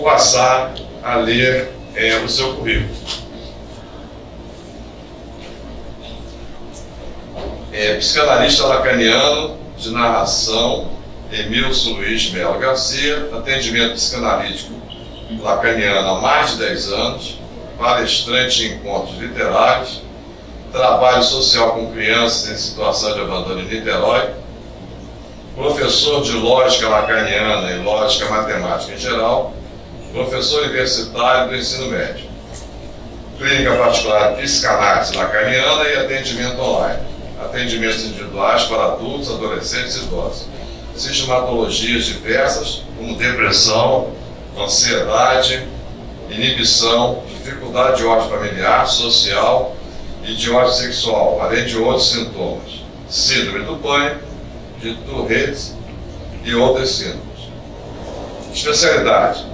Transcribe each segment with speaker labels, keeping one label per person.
Speaker 1: passar a ler o seu currículo. Psicanalista lacaniano de narração, Emilson Luiz Melo Garcia, atendimento psicanalítico lacaniano há mais de 10 anos, palestrante em encontros literários, trabalho social com crianças em situação de abandono em Niterói, professor de lógica lacaniana e lógica matemática em geral, professor universitário do ensino médio, clínica particular de psicanálise lacaniana e atendimento online, atendimentos individuais para adultos, adolescentes e idosos, sintomatologias diversas como depressão, ansiedade, inibição, dificuldade de ordem familiar, social e de ordem sexual, além de outros sintomas, síndrome do pânico, de Tourette e outros síndromes. Especialidade: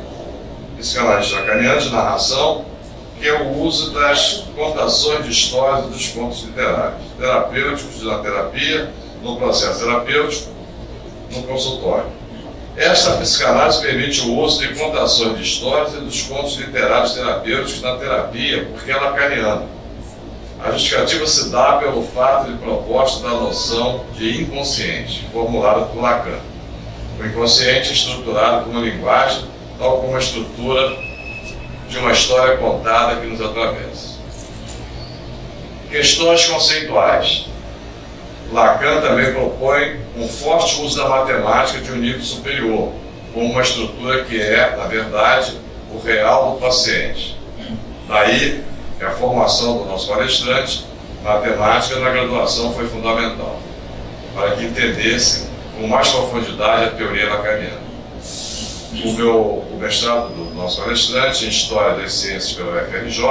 Speaker 1: psicanalista lacaniano de narração, que é o uso das contações de histórias dos contos literários, terapêuticos na terapia, no processo terapêutico, no consultório. Esta psicanálise permite o uso de contações de histórias e dos contos literários terapêuticos na terapia, porque é lacaniana. A justificativa se dá pelo fato de proposta da noção de inconsciente, formulada por Lacan. O inconsciente é estruturado como linguagem, tal como a estrutura de uma história contada que nos atravessa. Questões conceituais. Lacan também propõe um forte uso da matemática de um nível superior, como uma estrutura que é, na verdade, o real do paciente. Daí que a formação do nosso palestrante, matemática na graduação, foi fundamental, para que entendesse com mais profundidade a teoria lacaniana. O mestrado do nosso palestrante em História das Ciências pela UFRJ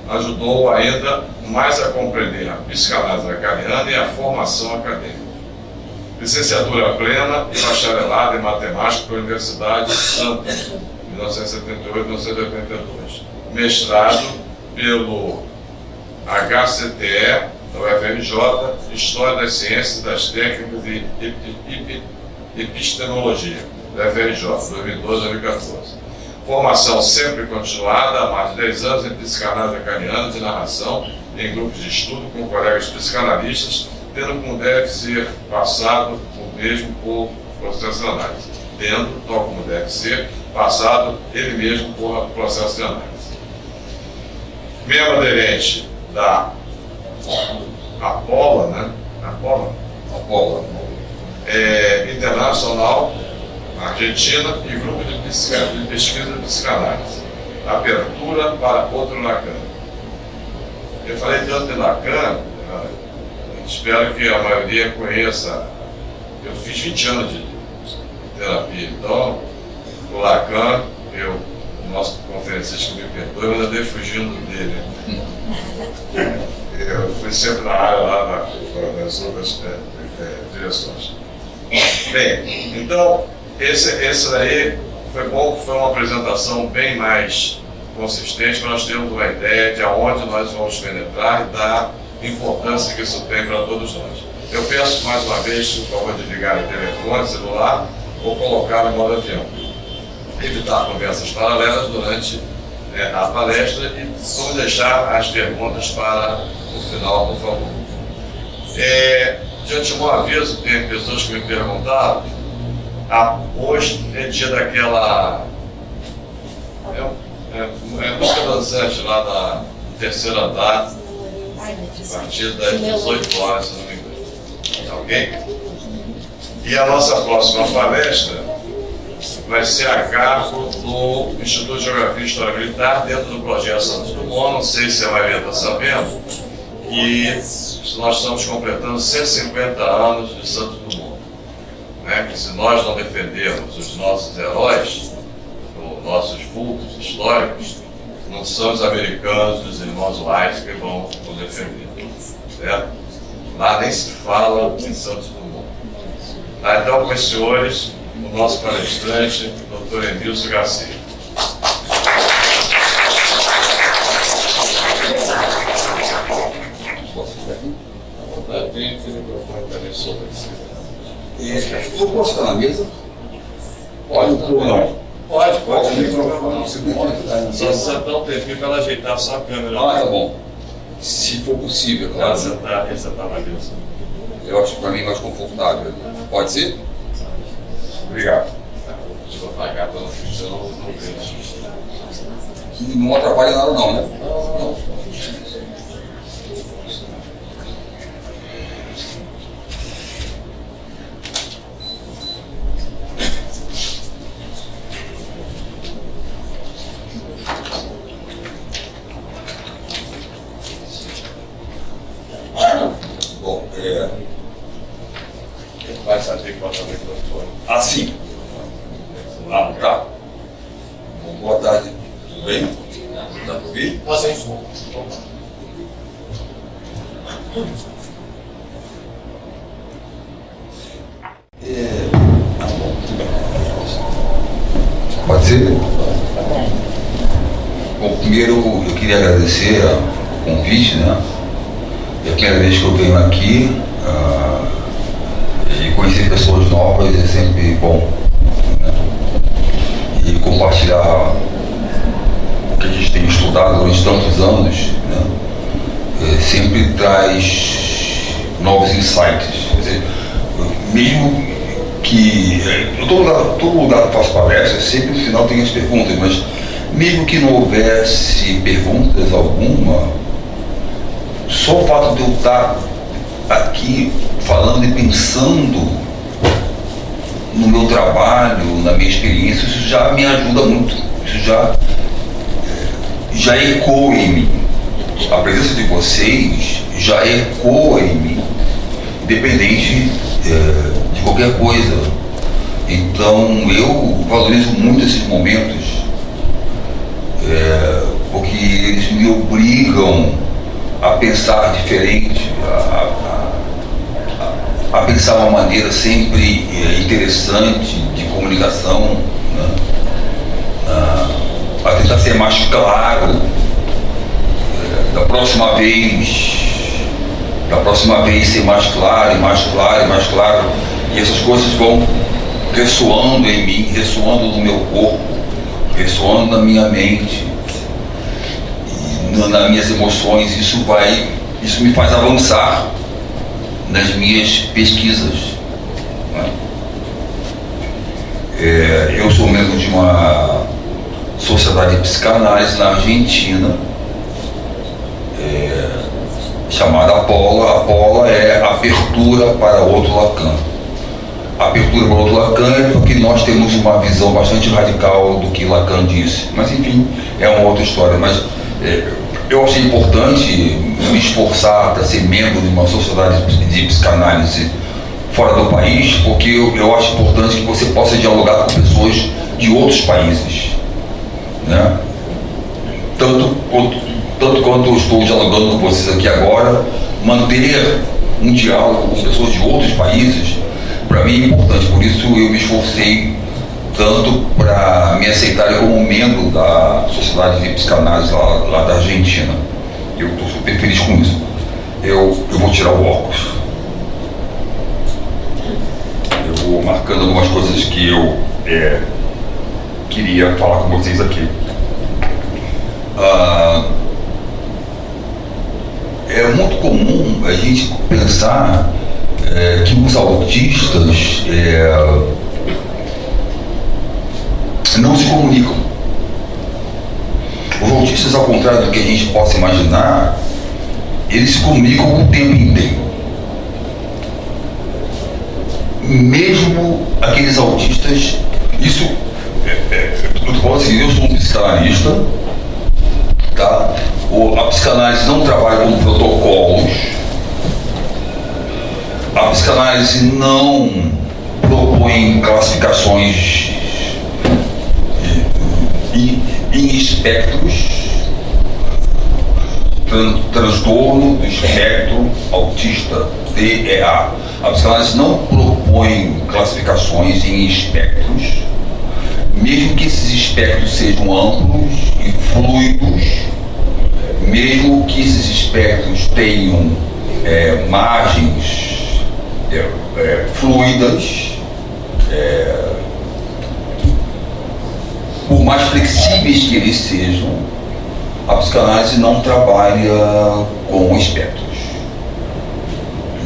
Speaker 1: ajudou ainda mais a compreender a psicanálise lacaniana e a formação acadêmica. Licenciatura plena e bacharelado em matemática pela Universidade de Santa, 1978-1982. Mestrado pelo HCTE da UFRJ, História das Ciências, das Técnicas e Epistemologia, da UFRJ, 2012-2014. Formação sempre continuada há mais de 10 anos em psicanálise lacaniana de narração, em grupos de estudo com colegas psicanalistas, tendo como deve ser passado o mesmo por processo de análise, tendo, tal como deve ser, passado ele mesmo por processo de análise. Membro aderente da Apola, né? Apola Internacional, Argentina, e grupo de pesquisa de psicanálise. Abertura para outro Lacan. Eu falei tanto de Lacan, espero que a maioria conheça. Eu fiz 20 anos de terapia, então o Lacan, o nosso conferencista que me perdoe, mas eu andei fugindo dele. Eu fui sempre na área lá nas outras direções. Bem, então, esse daí foi bom, foi uma apresentação bem mais consistente para nós termos uma ideia de aonde nós vamos penetrar e da importância que isso tem para todos nós. Eu peço mais uma vez, por favor, de ligar o telefone, celular, ou colocar no modo avião. Evitar conversas paralelas durante a palestra e vamos deixar as perguntas para o final, por favor. De antemão aviso, tem pessoas que me perguntaram, hoje é dia daquela música dançante lá da terceiro andar, a partir das 18 horas, se não me engano. Tá ok? E a nossa próxima palestra vai ser a cargo do Instituto de Geografia e História Militar, dentro do projeto Santos Dumont. Não sei se a maioria está sabendo, que nós estamos completando 150 anos de Santos Dumont. Que se nós não defendermos os nossos heróis, os nossos vultos históricos, não são os americanos, os irmãos Wright que vão nos defender. Certo? Lá nem se fala em Santos Dumont. Então, com esses senhores, o nosso palestrante, Dr. Emilson Garcia. Tem aquele microfone também sobre isso.
Speaker 2: Eu posso estar na mesa?
Speaker 1: Pode, ou não. Pode.
Speaker 2: Coloca o microfone no segundo.
Speaker 1: Só sentar um tempinho para ela ajeitar só a câmera.
Speaker 2: Ah, tá bom. Se for possível, claro.
Speaker 1: Ele sentar na mesa.
Speaker 2: Eu acho que para mim mais confortável. Pode ser? Obrigado.
Speaker 1: Deixa eu apagar para não funcionar, não vejo.
Speaker 2: Não atrapalha nada não, né? Não. Bom,
Speaker 1: Vai saber que botar o microfone.
Speaker 2: assim. Ah, tá. Bom, boa tarde. Tudo bem? Dá para ouvir?
Speaker 3: Nossa, isso.
Speaker 2: Pode ser? Bom, primeiro eu queria agradecer o convite, né? É a primeira vez que eu venho aqui e conhecer pessoas novas é sempre bom, né? E compartilhar o que a gente tem estudado durante tantos anos, né? Sempre traz novos insights. Quer dizer, mesmo que todo lugar que eu faço palestra, sempre no final tem as perguntas, mas mesmo que não houvesse perguntas alguma, só o fato de eu estar aqui falando e pensando no meu trabalho, na minha experiência, isso já me ajuda muito, isso já ecoa em mim. A presença de vocês já ecoa em mim, independente de qualquer coisa. Então eu valorizo muito esses momentos, porque eles me obrigam a pensar diferente, a pensar uma maneira sempre interessante de comunicação, né? A tentar ser mais claro, da próxima vez ser mais claro, e mais claro, e mais claro, e essas coisas vão ressoando em mim, ressoando no meu corpo, ressoando na minha mente, e nas minhas emoções. Isso me faz avançar nas minhas pesquisas, né? Eu sou membro de uma sociedade de psicanálise na Argentina, chamada Apola. Apola é abertura para outro Lacan. Abertura para outro Lacan é porque nós temos uma visão bastante radical do que Lacan disse. Mas enfim, é uma outra história. Mas eu achei importante me esforçar para ser membro de uma sociedade de psicanálise fora do país, porque eu acho importante que você possa dialogar com pessoas de outros países, né? Tanto quanto eu estou dialogando com vocês aqui agora, manter um diálogo com pessoas de outros países, para mim é importante. Por isso eu me esforcei tanto para me aceitarem como membro da Sociedade de Psicanálise lá da Argentina. Eu estou super feliz com isso. Eu vou tirar o óculos. Eu vou marcando algumas coisas que eu queria falar com vocês aqui. É muito comum a gente pensar que os autistas não se comunicam. Os autistas, ao contrário do que a gente possa imaginar, eles se comunicam o tempo inteiro. Mesmo aqueles autistas, isso, eu estou falando assim, eu sou um psicanalista, tá? A psicanálise não trabalha com protocolos, a psicanálise não propõe classificações em espectros, transtorno do espectro autista, TEA. A psicanálise não propõe classificações em espectros, mesmo que esses espectros sejam amplos e fluidos, mesmo que esses espectros tenham margens fluidas, mais flexíveis que eles sejam, a psicanálise não trabalha com espectros,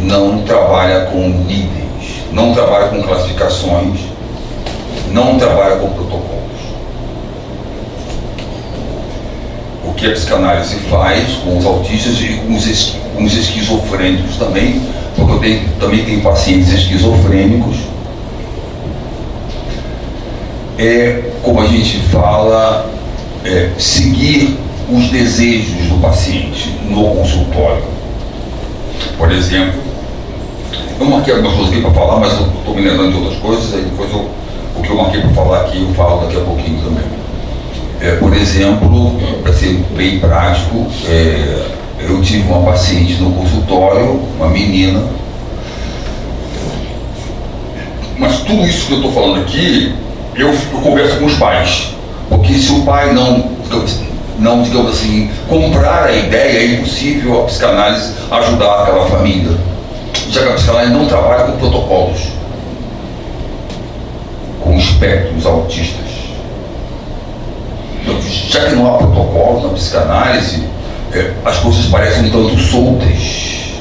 Speaker 2: não trabalha com níveis, não trabalha com classificações, não trabalha com protocolos. O que a psicanálise faz com os autistas e com os esquizofrênicos também, porque eu também tenho pacientes esquizofrênicos, é, como a gente fala, seguir os desejos do paciente no consultório. Por exemplo, eu marquei algumas coisas aqui para falar, mas eu estou me lembrando de outras coisas, aí depois o que eu marquei para falar aqui eu falo daqui a pouquinho também. Por exemplo, para ser bem prático, eu tive uma paciente no consultório, uma menina, mas tudo isso que eu estou falando aqui, eu converso com os pais, porque se o pai não, digamos assim, comprar a ideia, é impossível a psicanálise ajudar aquela família, já que a psicanálise não trabalha com protocolos, com espectros autistas. Então, já que não há protocolo na psicanálise, as coisas parecem um tanto soltas,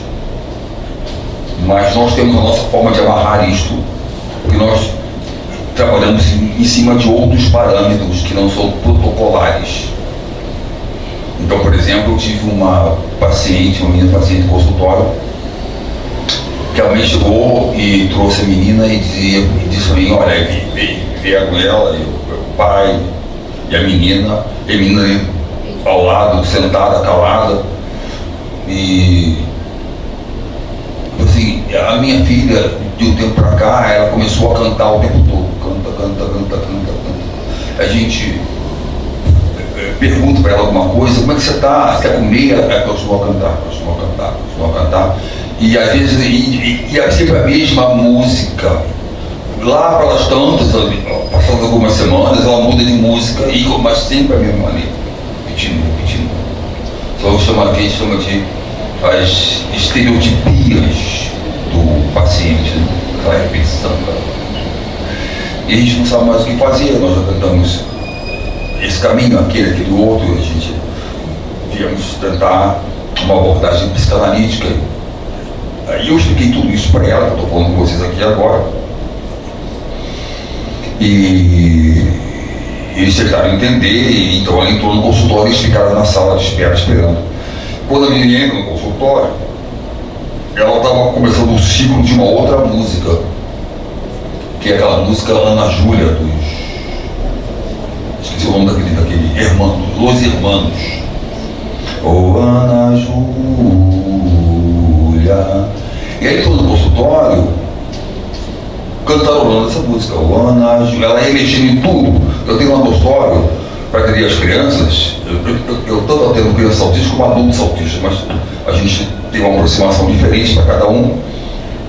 Speaker 2: mas nós temos a nossa forma de amarrar isto, porque nós trabalhamos em cima de outros parâmetros que não são protocolares. Então, por exemplo, eu tive uma menina paciente no consultório, que ela me chegou e trouxe a menina e disse a mim, olha, vieram ela e o pai e a menina ali ao lado, sentada, calada, e assim, a minha filha, de um tempo pra cá, ela começou a cantar o tempo todo, canta. A gente pergunta pra ela alguma coisa, como é que você tá? Você quer comer? Ela continua a cantar. E às vezes, e é sempre a mesma música. Lá para as tantas, passando algumas semanas, ela muda de música, mas sempre a mesma maneira, repetindo. Só que a gente chama de as estereotipias do paciente, né? Aquela repetição. E a gente não sabe mais o que fazer, nós já tentamos esse caminho, aquele outro, a gente viemos tentar uma abordagem psicanalítica. Aí eu expliquei tudo isso para ela, que eu estou falando com vocês aqui agora. E eles tentaram entender, e então ela entrou no consultório e eles ficaram na sala de espera esperando. Quando a menina entra no consultório, ela estava começando um ciclo de uma outra música, que é aquela música Ana Júlia esqueci o nome daquele Los Hermanos. Oh, Ana Júlia. E aí todo o consultório cantarolando essa música, ela ia mexendo em tudo. Eu tenho um consultório para atender as crianças, eu tanto atendo crianças autistas como adultos autistas, mas a gente tem uma aproximação diferente para cada um.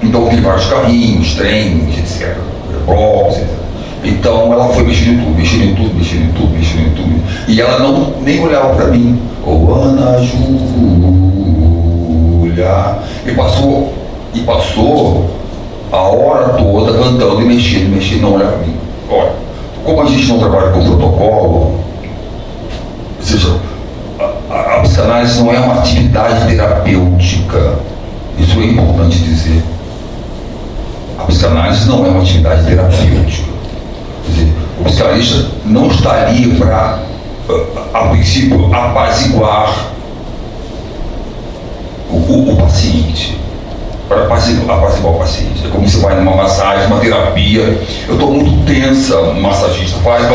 Speaker 2: Então tem vários carrinhos, trens, etc, blocos, etc. Então ela foi mexendo em tudo, e ela nem olhava para mim. Oh, Ana Júlia. E passou a hora toda cantando e mexendo, não olhava para mim. Olha, como a gente não trabalha com protocolo, ou seja, a psicanálise não é uma atividade terapêutica, isso é importante dizer. A psicanálise não é uma atividade terapêutica. Quer dizer, o psicanalista não está ali para, a princípio, apaziguar o paciente. Para apaziguar o paciente. É como você vai numa massagem, uma terapia. Eu estou muito tensa, o massagista faz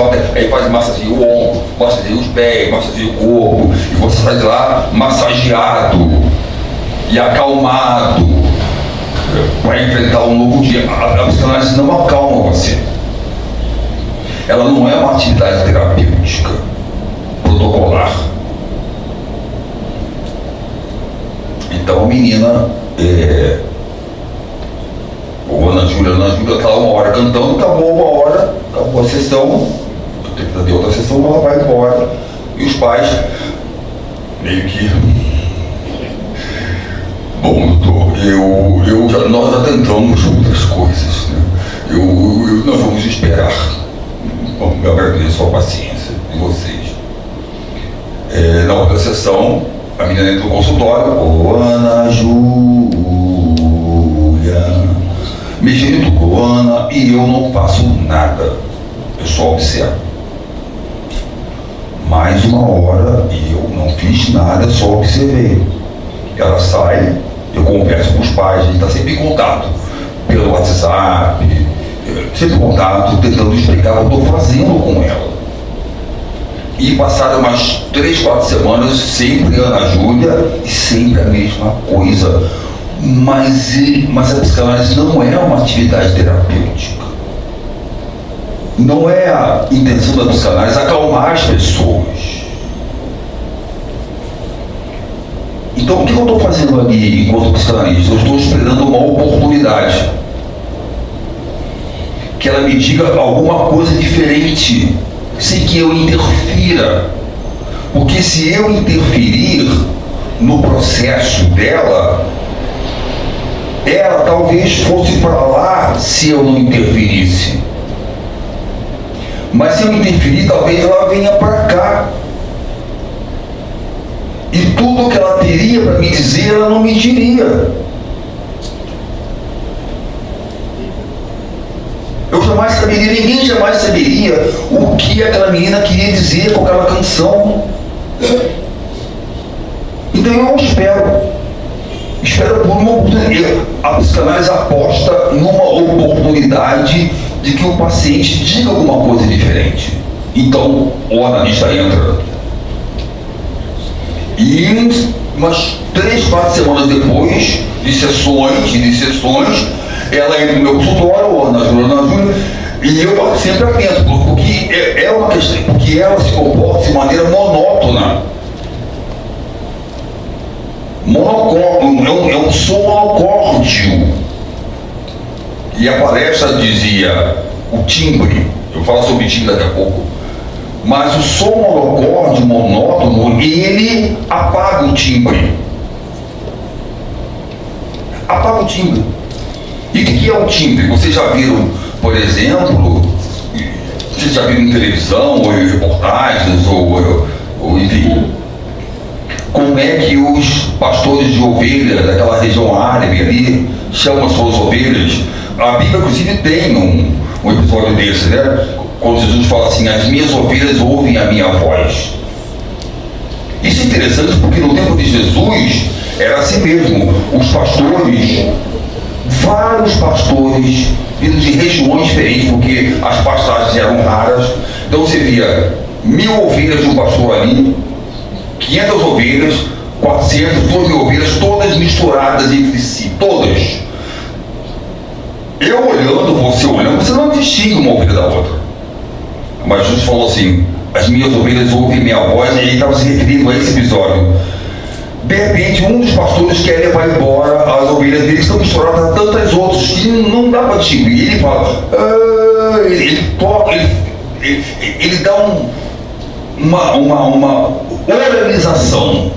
Speaker 2: massageia o ombro, massageia os pés, massageia o corpo, e você sai de lá massageado e acalmado para enfrentar um novo dia. A psicanálise não acalma você. Ela não é uma atividade terapêutica protocolar. Então a menina, Ana Júlia estava uma hora cantando, acabou a sessão, tem que fazer outra sessão, ela vai embora. E os pais meio que, bom, doutor, nós já tentamos outras coisas, né? Nós vamos esperar. Bom, eu agradeço a paciência. de vocês. Na outra sessão, a menina entra no consultório, ô Ana Júlia, me genitou Ana, e eu não faço nada, eu só observo. Mais uma hora e eu não fiz nada, só observei. Ela sai, eu converso com os pais, a gente está sempre em contato, pelo WhatsApp, sempre em contato, tentando explicar o que eu estou fazendo com ela. E passaram umas 3, 4 semanas, sempre Ana Júlia, e sempre a mesma coisa. Mas a psicanálise não é uma atividade terapêutica. Não é a intenção da psicanálise acalmar as pessoas. Então, o que eu estou fazendo ali enquanto psicanalista? Eu estou esperando uma oportunidade. Que ela me diga alguma coisa diferente, sem que eu interfira. Porque se eu interferir no processo dela, ela talvez fosse para lá se eu não interferisse. Mas se eu interferir, talvez ela venha para cá. E tudo que ela teria para me dizer, ela não me diria. Eu jamais saberia, ninguém jamais saberia o que aquela menina queria dizer com aquela canção. Então eu espero por uma oportunidade. A psicanálise aposta numa oportunidade de que o paciente diga alguma coisa diferente. Então o analista entra. E umas 3, 4 semanas depois de sessões, ela entra no meu consultório, Ana Júlia, e eu sempre atento, porque é uma questão, porque ela se comporta de maneira monótona. É um som monocórdio. E a palestra dizia o timbre, eu falo sobre timbre daqui a pouco, mas o som monocórdio, monótono, ele apaga o timbre. Apaga o timbre. E o que é o timbre? Vocês já viram, por exemplo, vocês já viram em televisão, ou em reportagens, ou enfim, como é que os pastores de ovelhas daquela região árabe ali chamam as suas ovelhas? A Bíblia, inclusive, tem um episódio desse, né? Quando Jesus fala assim, as minhas ovelhas ouvem a minha voz. Isso é interessante porque no tempo de Jesus era assim mesmo. Os pastores, vários pastores, vindo de regiões diferentes, porque as pastagens eram raras. Então você via 1000 ovelhas de um pastor ali, 500 ovelhas, 400, 2.000 ovelhas, todas misturadas entre si, todas. Eu olhando, você olhando, você não distingue uma ovelha da outra. Mas Jesus falou assim, as minhas ovelhas ouvem minha voz, e ele estava se referindo a esse episódio. De repente, um dos pastores quer levar embora as ovelhas dele, que estão misturadas a tantas outras, que não dá para distinguir. E ele fala, ele toca, ele dá uma organização.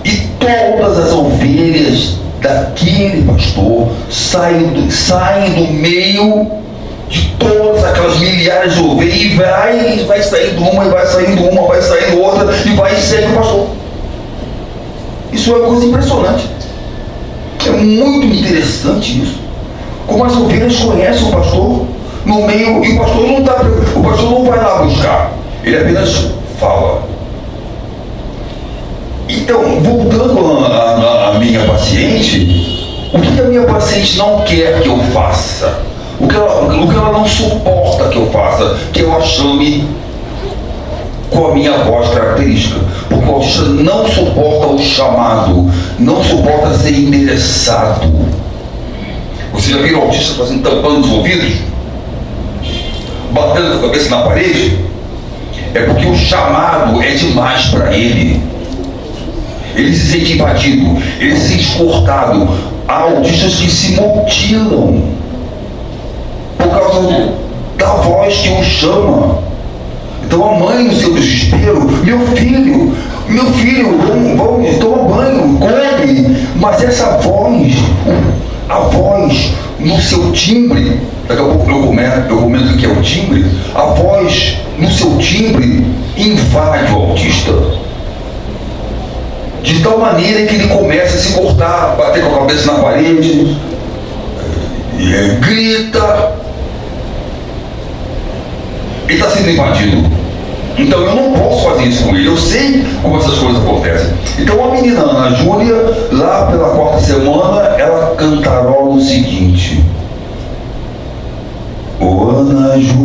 Speaker 2: E todas as ovelhas daquele pastor saem do meio de todas aquelas milhares de ovelhas e vai saindo uma, e vai saindo uma, vai saindo outra, e vai e segue o pastor. Isso é uma coisa impressionante. É muito interessante isso. Como as ovelhas conhecem o pastor no meio, e o pastor não vai lá buscar, ele apenas fala. Então, voltando à minha paciente, o que a minha paciente não quer que eu faça? O que ela não suporta que eu faça? Que eu a chame com a minha voz característica. Porque o autista não suporta o chamado, não suporta ser endereçado. Você já viu o autista tampando os ouvidos? Batendo a cabeça na parede? É porque o chamado é demais para ele. Ele se sente invadido, ele se sente cortado. Há autistas que se mutilam por causa da voz que o chama. Então a mãe, no seu desespero, meu filho, vamos, toma banho, come. Mas essa voz, a voz no seu timbre, daqui a pouco eu comento o que é o timbre, a voz no seu timbre invade o autista. De tal maneira que ele começa a se cortar, bater com a cabeça na parede, grita. Ele está sendo invadido. Então eu não posso fazer isso com ele. Eu sei como essas coisas acontecem. Então a menina Ana Júlia, lá pela quarta semana, ela cantarola o seguinte: ô Ana Júlia,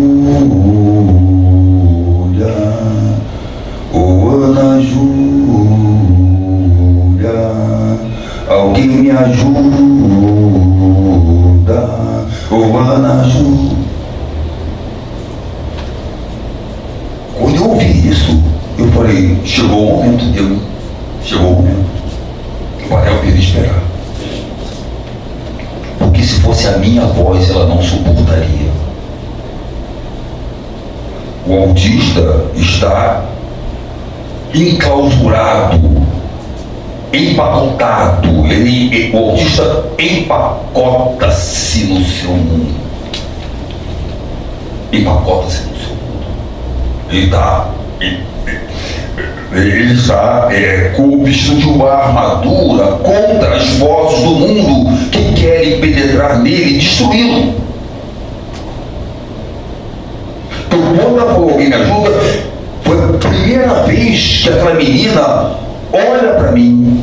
Speaker 2: ô Ana Júlia, alguém me ajuda, ô Ana Júlia. Quando eu ouvi isso, eu falei, chegou o momento, Deus, chegou o momento. Agora eu queria esperar. Porque se fosse a minha voz, ela não suportaria. O autista está enclausurado, empacotado. O autista empacota-se no seu mundo. Empacota-se no seu mundo. Ele está com o vestido de uma armadura contra as vozes do mundo que querem penetrar nele e destruí-lo. Então, quando ela falou, alguém me ajuda, foi a primeira vez que aquela menina olha para mim.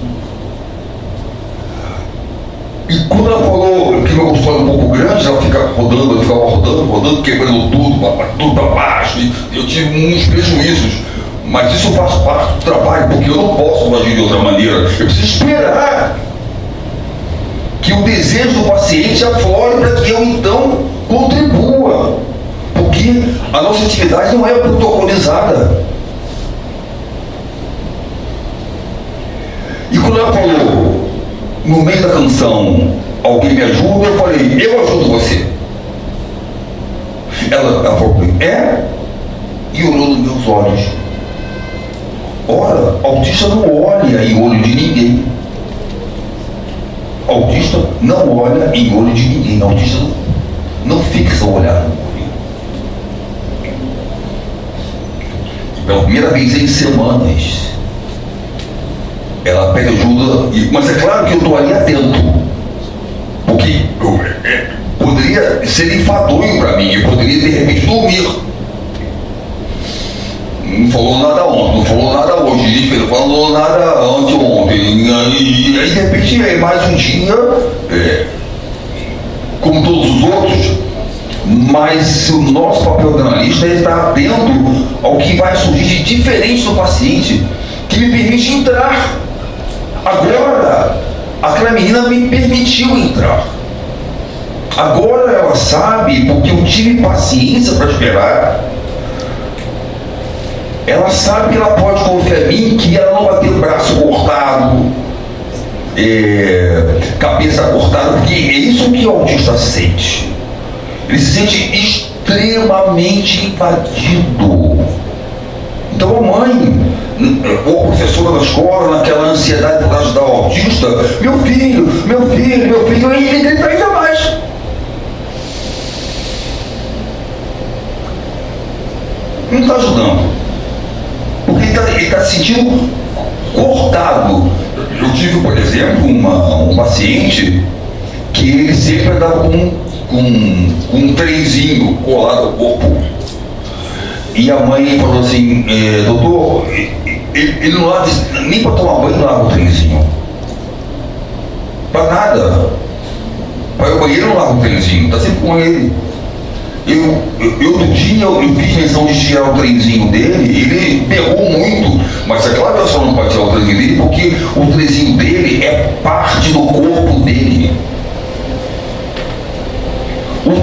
Speaker 2: E quando ela falou que meu consultório é um pouco grande, ela fica rodando, eu ficava rodando, quebrando tudo para baixo. E eu tive uns prejuízos. Mas isso faz parte do trabalho, porque eu não posso agir de outra maneira. Eu preciso esperar que o desejo do paciente aflore para que eu então contribua. Porque a nossa atividade não é protocolizada. E quando ela falou, no meio da canção, alguém me ajuda, eu falei, eu ajudo você. Ela falou, e olhou nos meus olhos. Ora, autista não olha em olho de ninguém. Autista não olha em olho de ninguém. Autista não fixa o olhar no olho. Pela primeira vez em semanas, ela pede ajuda, mas é claro que eu estou ali atento, porque poderia ser enfadonho para mim, eu poderia de repente dormir. Não falou nada ontem, não falou nada hoje, não falou nada anteontem, e aí de repente é mais um dia, como todos os outros, mas o nosso papel de analista é estar atento ao que vai surgir de diferente do paciente, que me permite entrar. Agora, aquela menina me permitiu entrar. Agora ela sabe, porque eu tive paciência para esperar. Ela sabe que ela pode confiar em mim, que ela não vai ter braço cortado, cabeça cortada, porque é isso que o autista sente. Ele se sente extremamente invadido. Então a mãe, ou a professora da escola, naquela ansiedade para ajudar o autista, meu filho, e ele grita ainda mais. Não está ajudando. Porque ele está se sentindo cortado. Eu tive, por exemplo, um paciente que ele sempre andava com um trenzinho colado ao corpo. E a mãe falou assim, doutor, ele não lava, nem para tomar banho não lava o trenzinho. Para nada. Para ir ao banheiro não lava o trenzinho, está sempre com ele. Outro dia eu fiz menção de tirar o trenzinho dele, ele pegou muito, mas é claro que eu só não pode tirar o trenzinho dele porque o trenzinho dele é parte do corpo dele. O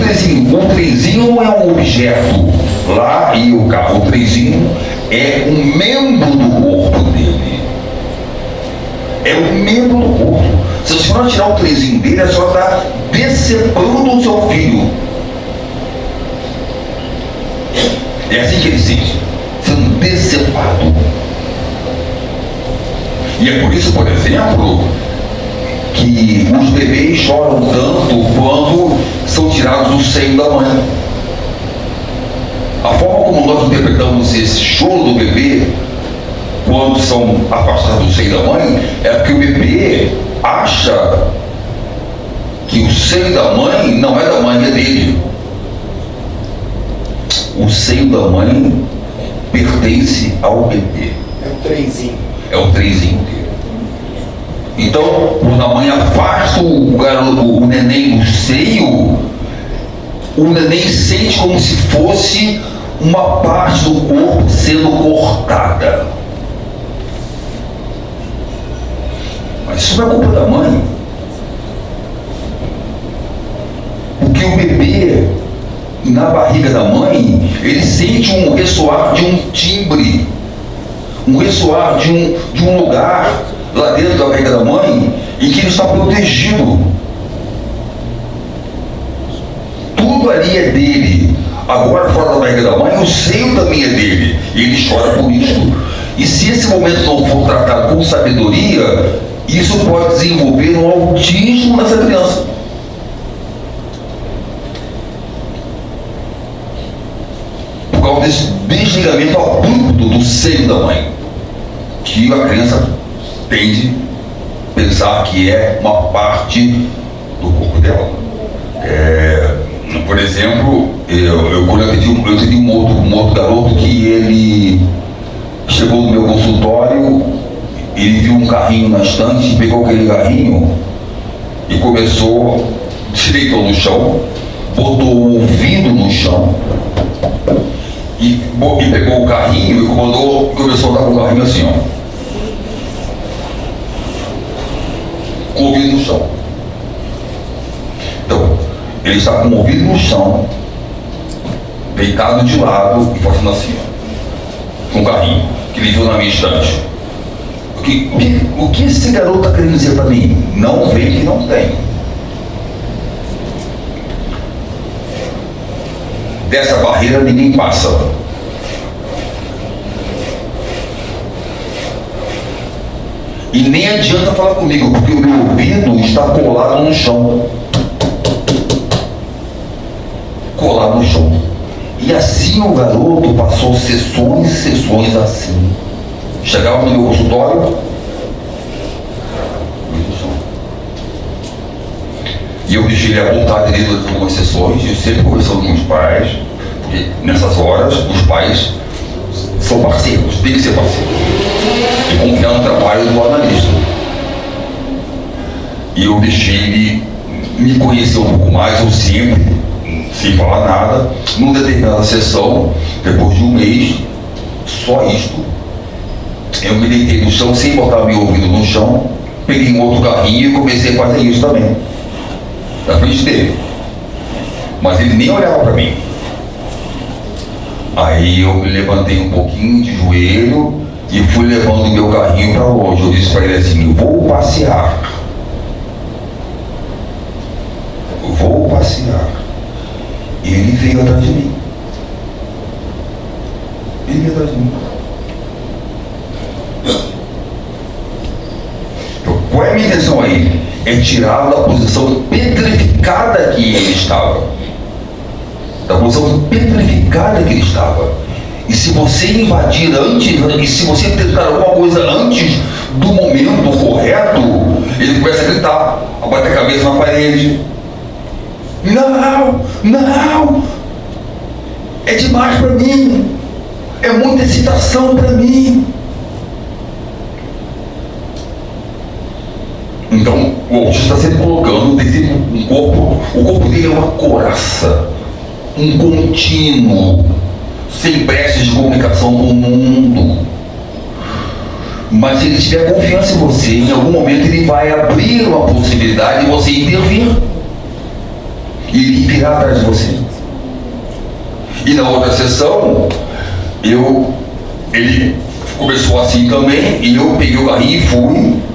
Speaker 2: trenzinho não é um objeto lá e o carro, o trenzinho é um membro do corpo dele. É um membro do corpo. Se a senhora tirar o trenzinho dele, a senhora está decepando o seu filho. É assim que ele se sente, sendo decepado. E é por isso, por exemplo, que os bebês choram tanto quando são tirados do seio da mãe. A forma como nós interpretamos esse choro do bebê quando são afastados do seio da mãe é porque o bebê acha que o seio da mãe não é da mãe, é dele. O seio da mãe pertence ao bebê.
Speaker 3: É o trenzinho.
Speaker 2: É o trenzinho dele. Então, quando a mãe afasta o garoto, o neném do seio, o neném sente como se fosse uma parte do corpo sendo cortada. Mas isso não é culpa da mãe. Porque o bebê, na barriga da mãe, ele sente um ressoar de um timbre, um ressoar de um lugar lá dentro da barriga da mãe em que ele está protegido. Tudo ali é dele. Agora, fora da barriga da mãe, o seio também é dele. E ele chora por isso. E se esse momento não for tratado com sabedoria, isso pode desenvolver um autismo nessa criança. Por causa desse desligamento abrupto do seio da mãe, que a criança tende a pensar que é uma parte do corpo dela. Por exemplo, quando eu atendi um outro garoto que ele chegou no meu consultório, ele viu um carrinho na estante, pegou aquele carrinho e começou, se deitou no chão, botou o ouvido no chão e pegou o carrinho e começou a andar com o carrinho assim, ó, com o ouvido no chão. Então, ele está com o ouvido no chão, deitado de lado e fazendo assim, ó, com o carrinho que ele viu na minha estante. O que esse garoto está querendo dizer para mim? Não vê que não tem. Dessa barreira ninguém passa. E nem adianta falar comigo, porque o meu ouvido está colado no chão. Colado no chão. E assim o garoto passou sessões e sessões assim. Chegava no meu consultório e eu deixei ele à vontade dele durante algumas sessões, eu sempre conversando com os pais, porque nessas horas os pais são parceiros, tem que ser parceiros, e confiar no trabalho do analista. E eu deixei ele me conhecer um pouco mais, eu sempre, sem falar nada, numa determinada sessão, depois de um mês, só isto. Eu me deitei no chão, sem botar meu ouvido no chão, peguei um outro carrinho e comecei a fazer isso também, na frente dele. Mas ele nem olhava para mim. Aí eu me levantei um pouquinho de joelho e fui levando o meu carrinho para longe. Eu disse para ele assim: vou passear. Vou passear. E ele veio atrás de mim. Ele veio atrás de mim. Qual é a minha intenção aí? É tirá-lo da posição petrificada que ele estava. Da posição petrificada que ele estava. E se você invadir antes, e se você tentar alguma coisa antes do momento correto, ele começa a gritar, a bater a cabeça na parede. Não, não, é demais para mim, é muita excitação para mim. Então, o autista está sempre colocando, tem sempre um corpo, o corpo dele é uma coraça, um contínuo, sem brechas de comunicação com o mundo. Mas se ele tiver confiança em você, em algum momento ele vai abrir uma possibilidade de você intervir. E ele virá atrás de você. E na outra sessão, ele começou assim também, e eu peguei o carrinho e fui.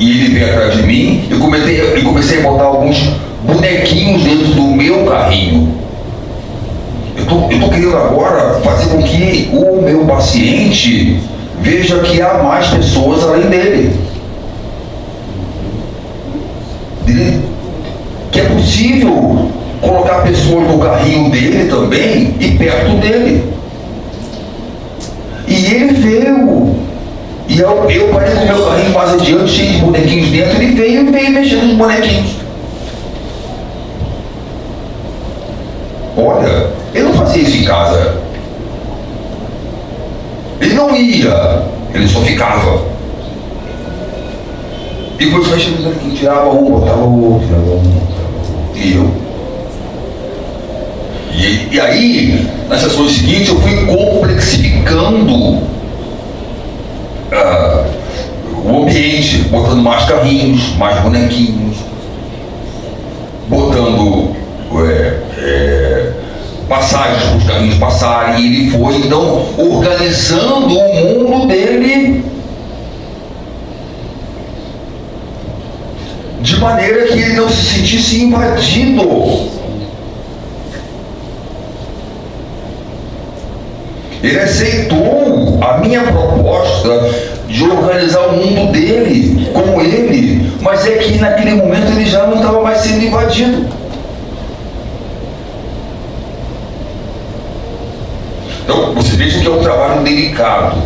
Speaker 2: E ele veio atrás de mim, eu comecei a botar alguns bonequinhos dentro do meu carrinho. Eu tô querendo agora fazer com que o meu paciente veja que há mais pessoas além dele. que é possível colocar pessoas no carrinho dele também e perto dele. E ele veio. E eu parei com o meu carrinho mais adiante, cheio de bonequinhos dentro. Ele veio mexendo nos bonequinhos. Olha, ele não fazia isso em casa. Ele não ia, ele só ficava. E depois mexendo nos bonequinhos, tirava um, botava outro, tirava um, botava outro. E eu. E aí, nas sessões seguintes, eu fui complexificando o ambiente, botando mais carrinhos, mais bonequinhos, botando passagens para os carrinhos passarem, e ele foi então organizando o mundo dele de maneira que ele não se sentisse invadido. Ele aceitou a minha proposta de organizar o mundo dele, com ele, mas é que naquele momento ele já não estava mais sendo invadido. Então, você veja que é um trabalho delicado,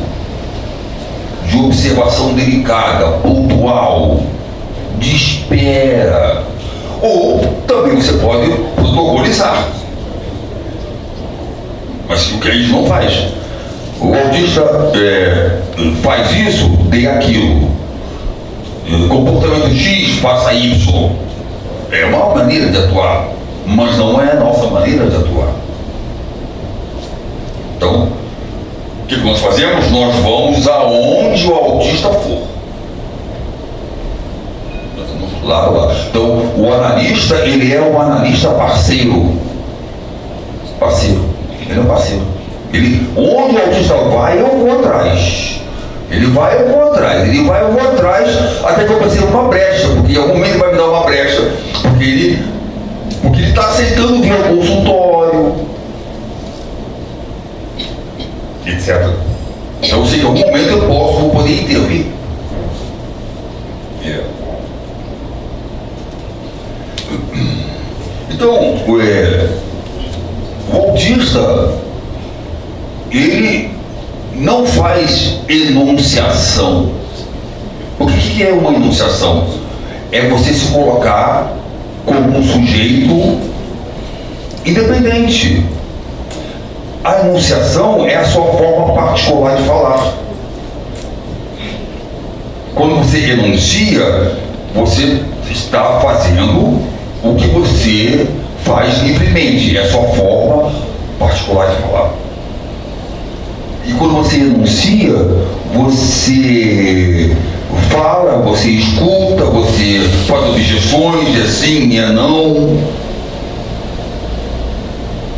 Speaker 2: de observação delicada, pontual, de espera. Ou também você pode protocolizar. Mas o que a gente não faz. O autista faz isso, dê aquilo. Comportamento X, faça Y. É uma maneira de atuar, mas não é a nossa maneira de atuar. Então, o que nós fazemos? Nós vamos aonde o autista for. Nós vamos lá. Então, o analista, ele é um analista parceiro. Ele é um parceiro. Onde o autista vai, eu vou atrás. Ele vai, eu vou atrás. Ele vai, eu vou atrás, até que eu perceba uma brecha, porque em algum momento ele vai me dar uma brecha. Porque ele está aceitando vir ao consultório, etc. Então eu sei que em algum momento eu vou poder intervir. Então, o autista, ele não faz enunciação. O que é uma enunciação? É você se colocar como um sujeito independente. A enunciação é a sua forma particular de falar. Quando você enuncia, você está fazendo o que você faz livremente, é a sua forma particular de falar. E quando você enuncia, você fala, você escuta, você faz objeções, é sim, é não.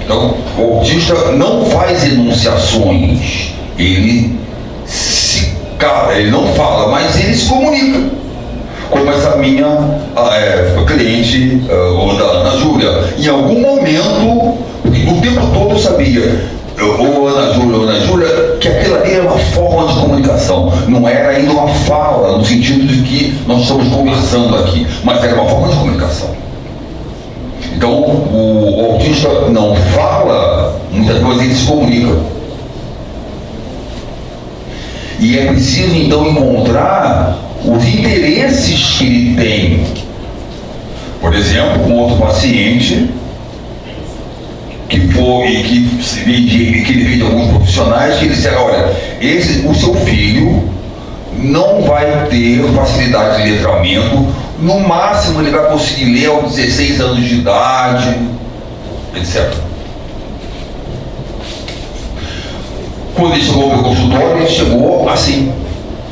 Speaker 2: Então, o autista não faz enunciações, ele não fala, mas ele se comunica. Como essa minha cliente, da Ana Júlia. Em algum momento, o tempo todo eu sabia, Ana Júlia, que aquilo ali era uma forma de comunicação. Não era ainda uma fala, no sentido de que nós estamos conversando aqui, mas era uma forma de comunicação. Então, o autista não fala, muitas vezes ele se comunica. E é preciso, então, encontrar os interesses que ele tem. Por exemplo, um outro paciente que ele veio de alguns profissionais que disseram: olha, o seu filho não vai ter facilidade de letramento, no máximo ele vai conseguir ler aos 16 anos de idade, etc. Quando ele chegou ao meu consultório, ele chegou assim,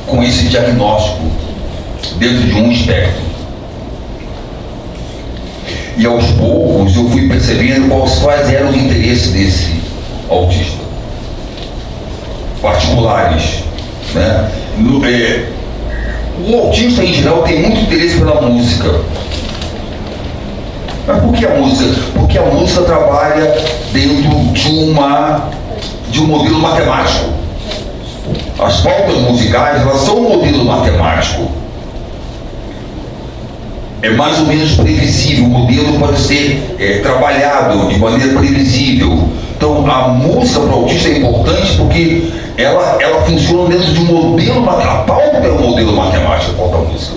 Speaker 2: com esse diagnóstico, dentro de um espectro. E aos poucos eu fui percebendo quais eram os interesses desse autista, particulares, né? O autista em geral tem muito interesse pela música. Mas por que a música? Porque a música trabalha dentro de um modelo matemático. As pautas musicais, elas são um modelo matemático. é mais ou menos previsível, o modelo pode ser trabalhado de maneira previsível. Então a música para o autista é importante porque ela funciona dentro de um modelo, a pauta é um modelo matemático, a pauta da música.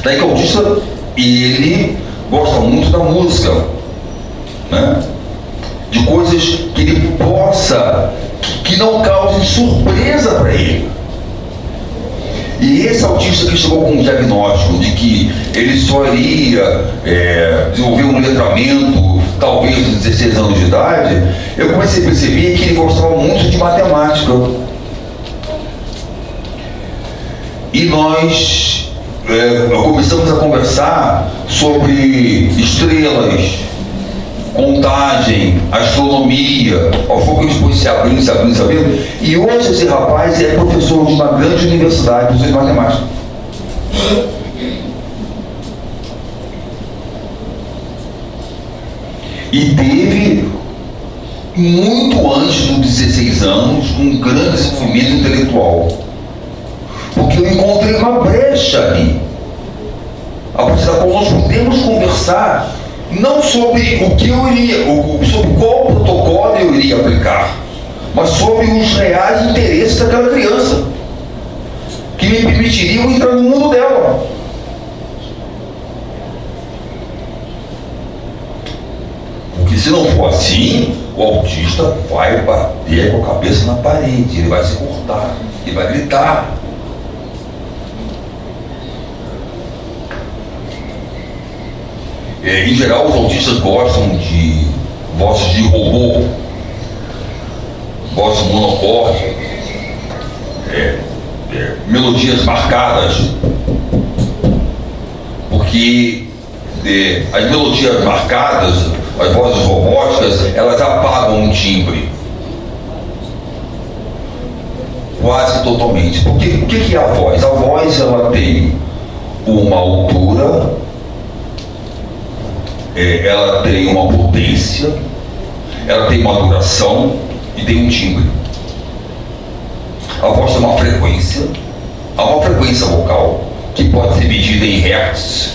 Speaker 2: Daí que o autista, ele gosta muito da música, né? De coisas que ele possa, que não causem surpresa para ele. E esse autista que chegou com um diagnóstico de que ele só iria desenvolver um letramento talvez aos 16 anos de idade, eu comecei a perceber que ele gostava muito de matemática. E nós começamos a conversar sobre estrelas, contagem, astronomia, aos poucos depois se abrindo. E hoje esse rapaz é professor de uma grande universidade de matemática. E teve, muito antes dos 16 anos, um grande desenvolvimento intelectual. Porque eu encontrei uma brecha ali, a partir da qual nós podemos conversar não sobre o que eu iria, sobre qual protocolo eu iria aplicar, mas sobre os reais interesses daquela criança, que me permitiriam entrar no mundo dela. Porque se não for assim, o autista vai bater com a cabeça na parede, ele vai se cortar, ele vai gritar. Em geral, os autistas gostam de vozes de robô, vozes monocórdia, melodias marcadas, porque as melodias marcadas, as vozes robóticas, elas apagam o timbre quase totalmente. Porque o que é a voz? A voz, ela tem uma altura, ela tem uma potência, ela tem uma duração e tem um timbre. A voz tem uma frequência, há uma frequência vocal que pode ser medida em hertz.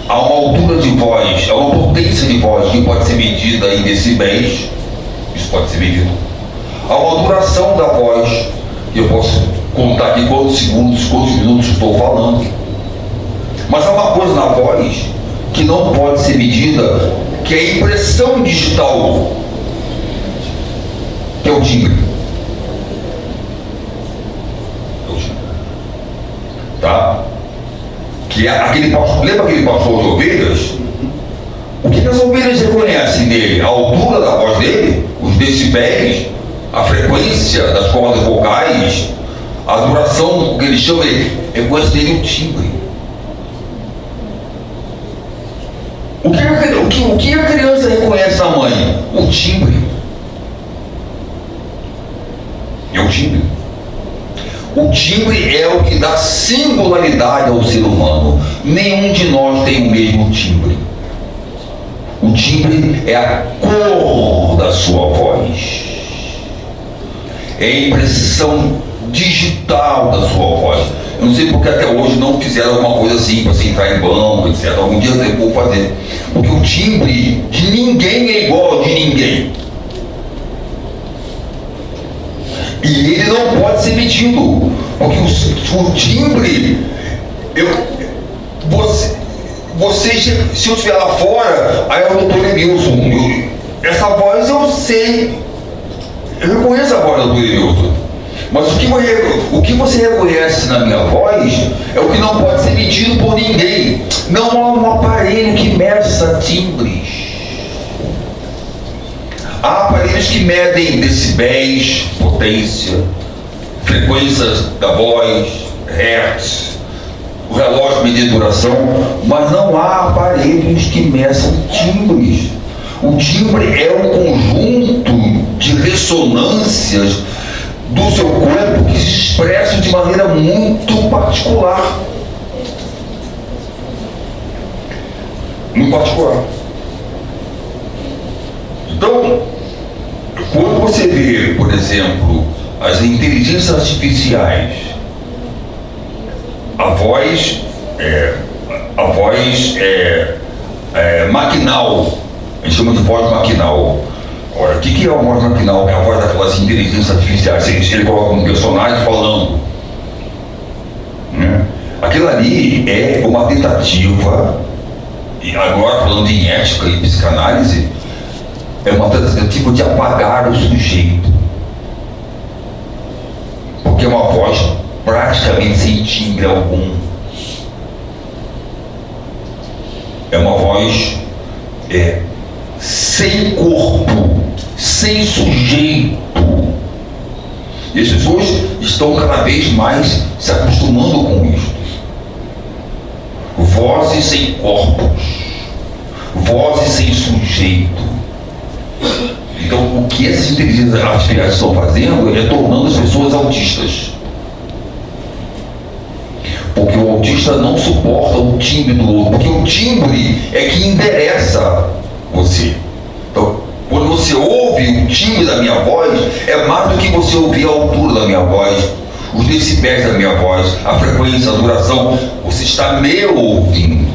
Speaker 2: Há uma altura de voz, há uma potência de voz que pode ser medida em decibéis, isso pode ser medido. Há uma duração da voz, que eu posso contar aqui quantos segundos, quantos minutos estou falando. Mas há uma coisa na voz que não pode ser medida, que é a impressão digital, que é o timbre. Tá? Que é aquele pastor, lembra aquele pastor de ovelhas? O que as ovelhas reconhecem dele? A altura da voz dele, os decibéis, a frequência das cordas vocais, a duração, que ele chama, ele reconhece dele o timbre. O que a criança reconhece na mãe? O timbre. É o timbre. O timbre é o que dá singularidade ao ser humano. Nenhum de nós tem o mesmo timbre. O timbre é a cor da sua voz. É a impressão digital da sua voz. Eu não sei porque até hoje não fizeram alguma coisa assim para você entrar em banco, etc. Algum dia eu vou fazer. Porque o timbre de ninguém é igual ao de ninguém. E ele não pode ser medido. Porque o timbre, você, se eu estiver lá fora, aí é o doutor Emilson. Essa voz eu sei. Eu reconheço a voz do doutor Emilson. Mas o que você reconhece na minha voz é o que não pode ser medido por ninguém. Não há um aparelho que meça timbres. Há aparelhos que medem decibéis, potência, frequências da voz, hertz, o relógio medir duração, mas não há aparelhos que meçam timbres. O timbre é um conjunto de ressonâncias do seu corpo que se expressam de maneira muito particular. Muito particular. Então, quando você vê, por exemplo, as inteligências artificiais a voz maquinal, a gente chama de voz maquinal. Ora, o que é a voz maquinal? É a voz daquelas inteligências artificiais. Ele coloca um personagem falando, né? Aquilo ali é uma tentativa, e agora falando em ética e psicanálise, é uma tentativa de apagar o sujeito, porque é uma voz praticamente sem timbre algum. É uma voz sem corpo, sem sujeito. E as pessoas estão cada vez mais se acostumando com isso. Vozes sem corpos, vozes sem sujeito. Então, o que essas inteligências artificiais estão fazendo é tornando as pessoas autistas. Porque o autista não suporta o timbre do outro, porque o timbre é que endereça você. Então, quando você ouve o timbre da minha voz, é mais do que você ouvir a altura da minha voz, os decibéis da minha voz, a frequência, a duração. Você está me ouvindo.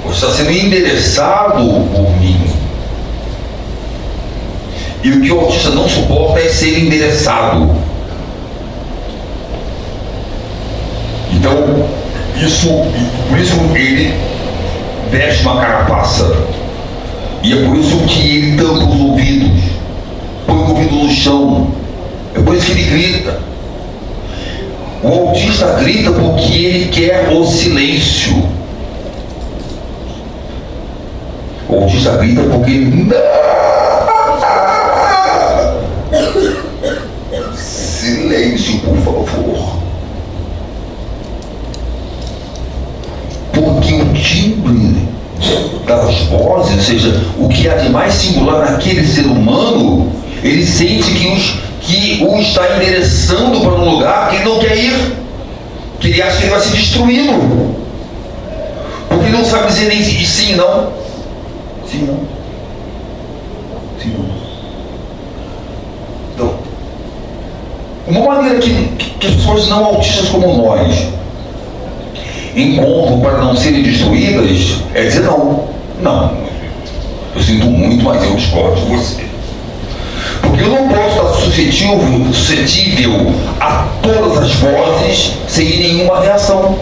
Speaker 2: Você está sendo endereçado por mim. E o que o autista não suporta é ser endereçado. Então, por isso ele veste uma carapaça. E é por isso que ele tampa os ouvidos, põe o ouvido no chão. É por isso que ele grita. O autista grita porque ele quer o silêncio. O autista grita porque ele... Silêncio, por favor. Porque o timbre das vozes, ou seja, o que há de mais singular naquele ser humano, ele sente que o está endereçando para um lugar que ele não quer ir, que ele acha que ele vai se destruindo, porque ele não sabe dizer nem sim, não. Sim, não. Sim, não. Então, uma maneira que as pessoas não autistas como nós encontram para não serem destruídas é dizer não. Não, eu sinto muito, mas eu discordo de você. Porque eu não posso estar suscetível a todas as vozes sem nenhuma reação.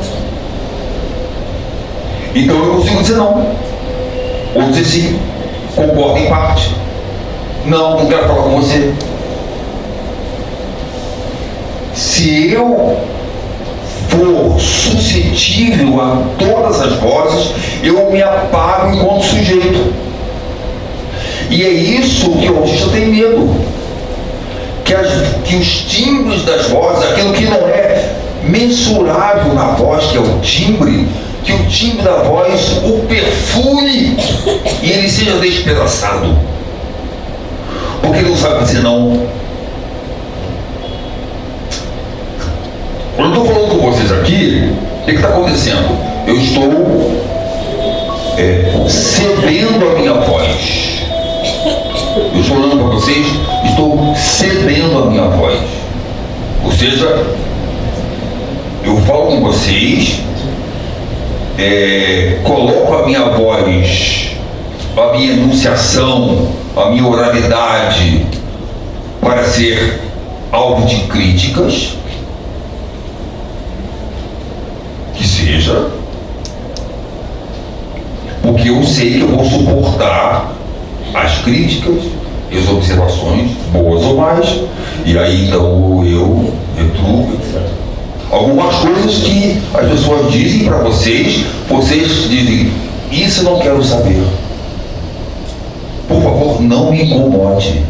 Speaker 2: Então eu consigo dizer não. Ou dizer sim, concordo em parte. Não quero falar com você. Se eu for suscetível a todas as vozes, eu me apago enquanto sujeito. E é isso que o autista tem medo. Que os timbres das vozes, aquilo que não é mensurável na voz, que é o timbre, que o timbre da voz o perfure e ele seja despedaçado. Porque ele não sabe dizer não. Quando eu estou falando com vocês aqui, o que está acontecendo? Eu estou cedendo a minha voz. Eu estou olhando para vocês, estou cedendo a minha voz. Ou seja, eu falo com vocês, coloco a minha voz, a minha enunciação, a minha oralidade para ser alvo de críticas, que seja, porque eu sei que eu vou suportar as críticas e as observações, boas ou mais, e aí então eu retruco, etc. Algumas coisas que as pessoas dizem para vocês, vocês dizem, isso eu não quero saber. Por favor, não me incomode.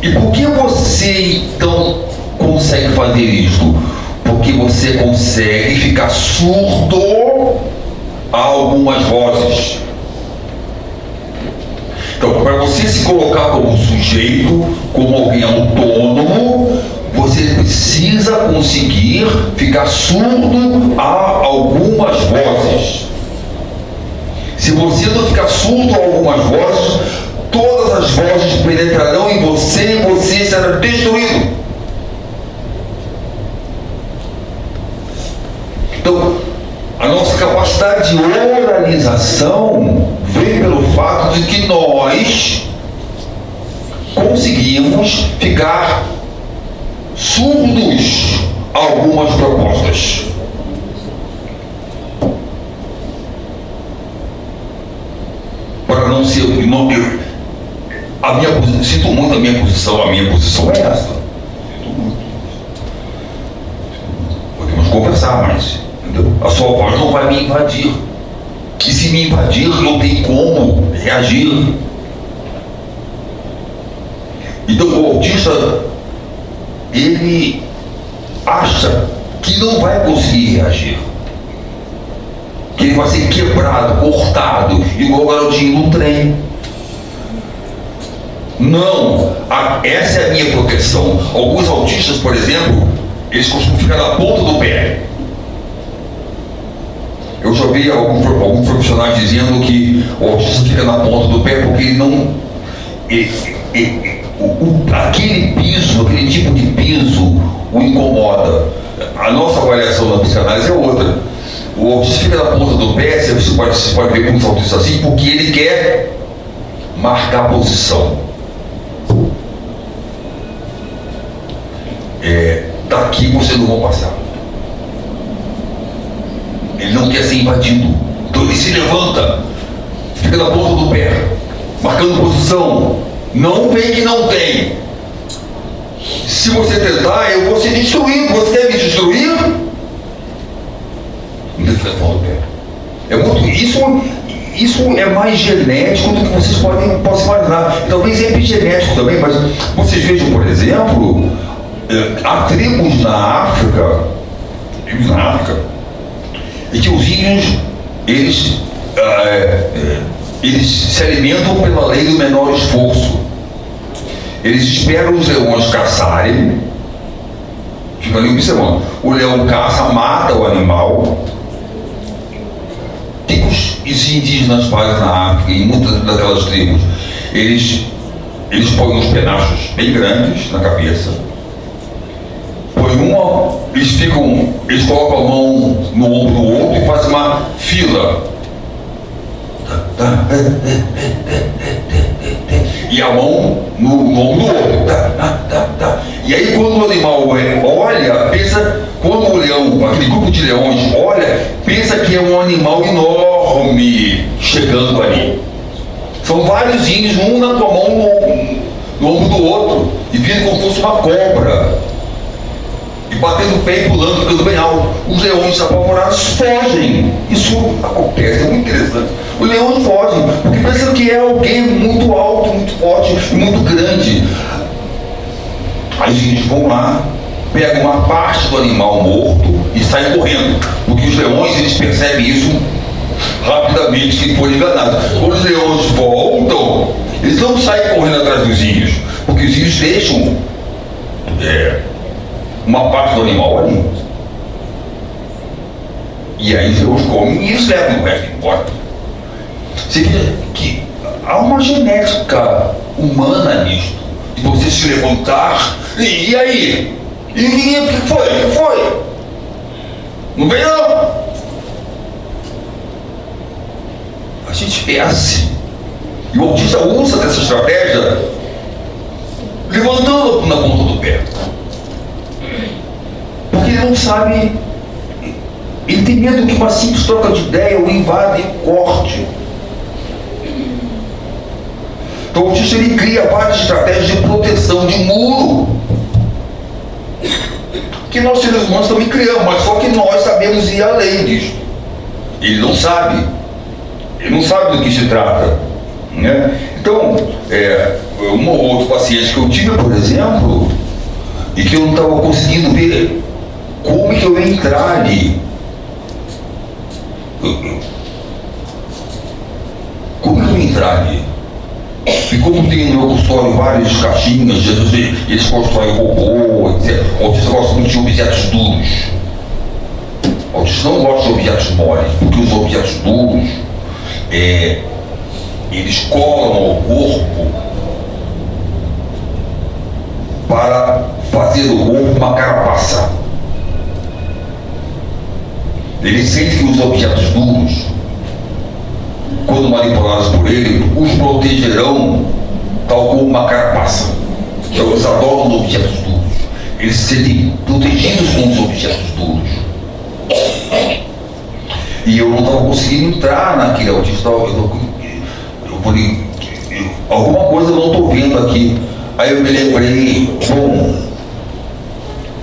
Speaker 2: E por que você então consegue fazer isso? Porque você consegue ficar surdo a algumas vozes. Então, para você se colocar como sujeito, como alguém autônomo, você precisa conseguir ficar surdo a algumas vozes. Se você não ficar surdo a algumas vozes, todas as vozes penetrarão em você e você será destruído. A nossa capacidade de oralização vem pelo fato de que nós conseguimos ficar surdos a algumas propostas. Para não ser... sinto muito a minha posição é essa. Sinto muito. Podemos conversar, mas entendeu? A sua voz não vai me invadir. E se me invadir, não tem como reagir. Então o autista, ele acha que não vai conseguir reagir. Que ele vai ser quebrado, cortado, igual o garotinho no trem. Não, essa é a minha proteção. Alguns autistas, por exemplo, eles costumam ficar na ponta do pé. Eu já vi alguns profissionais dizendo que o autista fica na ponta do pé porque ele não... aquele piso, aquele tipo de piso o incomoda. A nossa avaliação na psicanálise é outra. O autista fica na ponta do pé, você pode ver muitos autistas assim, porque ele quer marcar posição. Daqui você não vai passar. Ele não quer ser invadido. Então ele se levanta, fica na ponta do pé, marcando posição. Não vem que não tem. Se você tentar, eu vou ser destruído. Você quer me destruir? Não fica na ponta do pé. É muito. Isso é mais genético do que vocês possam imaginar. Talvez é epigenético também, mas vocês vejam, por exemplo, há tribos na África, e que os índios, eles se alimentam pela lei do menor esforço. Eles esperam os leões caçarem, ficam ali observando. O leão caça, mata o animal. O que os indígenas fazem na África, em muitas daquelas tribos? Eles põem uns penachos bem grandes na cabeça. Eles colocam a mão no ombro do outro e fazem uma fila. E a mão no ombro do outro. E aí quando o animal olha, pensa, quando o leão, aquele grupo de leões olha, pensa que é um animal enorme chegando ali. São vários índios, um na tua mão no ombro do outro, e vindo como se fosse uma cobra. E batendo o pé e pulando, ficando bem alto. Os leões apavorados fogem. Isso acontece, é muito interessante. Os leões fogem, porque pensam que é alguém muito alto, muito forte e muito grande. Aí os índios vão lá, pegam uma parte do animal morto e saem correndo. Porque os leões, eles percebem isso rapidamente, que foram enganados. Quando os leões voltam, eles não saem correndo atrás dos índios, porque os índios deixam uma parte do animal ali. E aí os leões comem e eles levam o resto embora. Você vê que há uma genética humana nisto, de você se levantar, e aí? E o que foi? O que foi? Não vem não? A gente é assim. E o autista usa dessa estratégia levantando na ponta do pé. Porque ele não sabe, ele tem medo que uma simples troca de ideia o invade e o corte. Então o autista, ele cria várias estratégias de proteção, de muro, que nós seres humanos também criamos, mas só que nós sabemos ir além disso. Ele não sabe do que se trata, né? Então, um ou outro paciente que eu tive, por exemplo, e que eu não estava conseguindo ver como que eu ia entrar ali. Como que eu ia entrar ali? E como tem no meu consultório várias caixinhas, eles constroem robô, etc. O autista gosta muito de objetos duros. O autista não gosta de objetos moles, porque os objetos duros, eles colam ao corpo para fazer do corpo uma carapaça. Ele sente que os objetos duros, quando manipulados por ele, os protegerão tal como uma carapaça. Que eles adoram objetos duros. Eles se sentem protegidos com os objetos duros. E eu não estava conseguindo entrar naquele autista. Eu falei, alguma coisa eu não estou vendo aqui. Aí eu me lembrei, bom,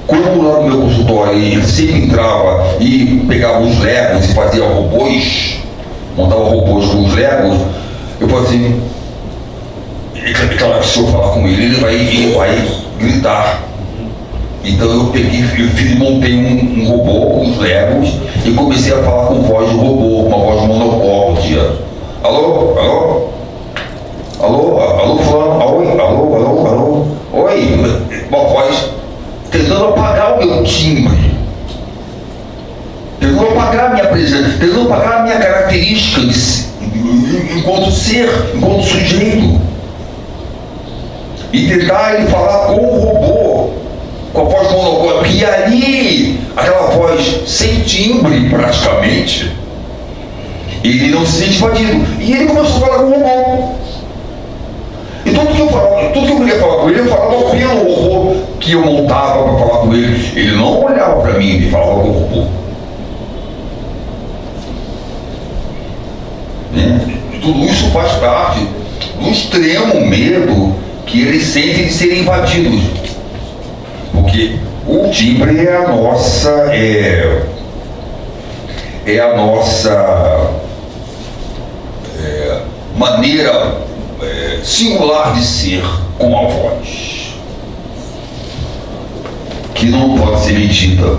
Speaker 2: como lá no meu consultório ele sempre entrava e pegava os legos e fazia robôs, montava robôs com os legos, eu falei assim, claro que se eu falar com ele vai gritar. Então eu peguei, montei um robô com os legos e comecei a falar com voz de robô, uma voz monocórdia. Alô? Alô? Alô? Alô, fulano? Oi? Alô? Alô? Alô? Oi? Uma voz tentando apagar o meu timbre, tentando apagar a minha presença, tentando apagar a minha característica enquanto ser, enquanto sujeito, e tentar ele falar com o robô, com a voz monocórdia, e ali, aquela voz sem timbre praticamente, ele não se sente invadido, e ele começou a falar com o robô. E tudo que eu queria falar com ele, eu falava pelo robô que eu montava para falar com ele. Ele não olhava para mim, ele falava com o robô. E tudo isso faz parte do extremo medo que eles sentem de serem invadidos. Porque o timbre é a nossa maneira singular de ser com a voz, que não pode ser mentida.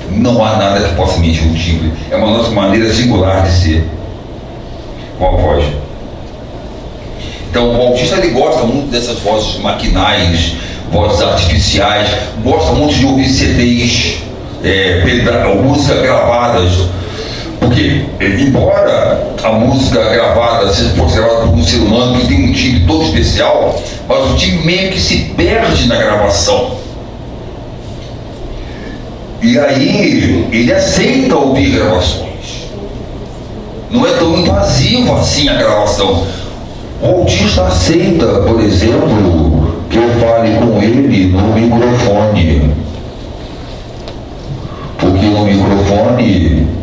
Speaker 2: Não há nada que possa mentir o timbre. É uma nossa maneira singular de ser com a voz. Então o autista ele gosta muito dessas vozes maquinais, vozes artificiais, gosta muito de ouvir CDs, músicas gravadas. Porque, embora a música gravada fosse gravada por um ser humano que tem um timbre todo especial, mas o timbre meio que se perde na gravação. E aí, ele aceita ouvir gravações. Não é tão invasivo assim a gravação. O autista aceita, por exemplo, que eu fale com ele no microfone. Porque no microfone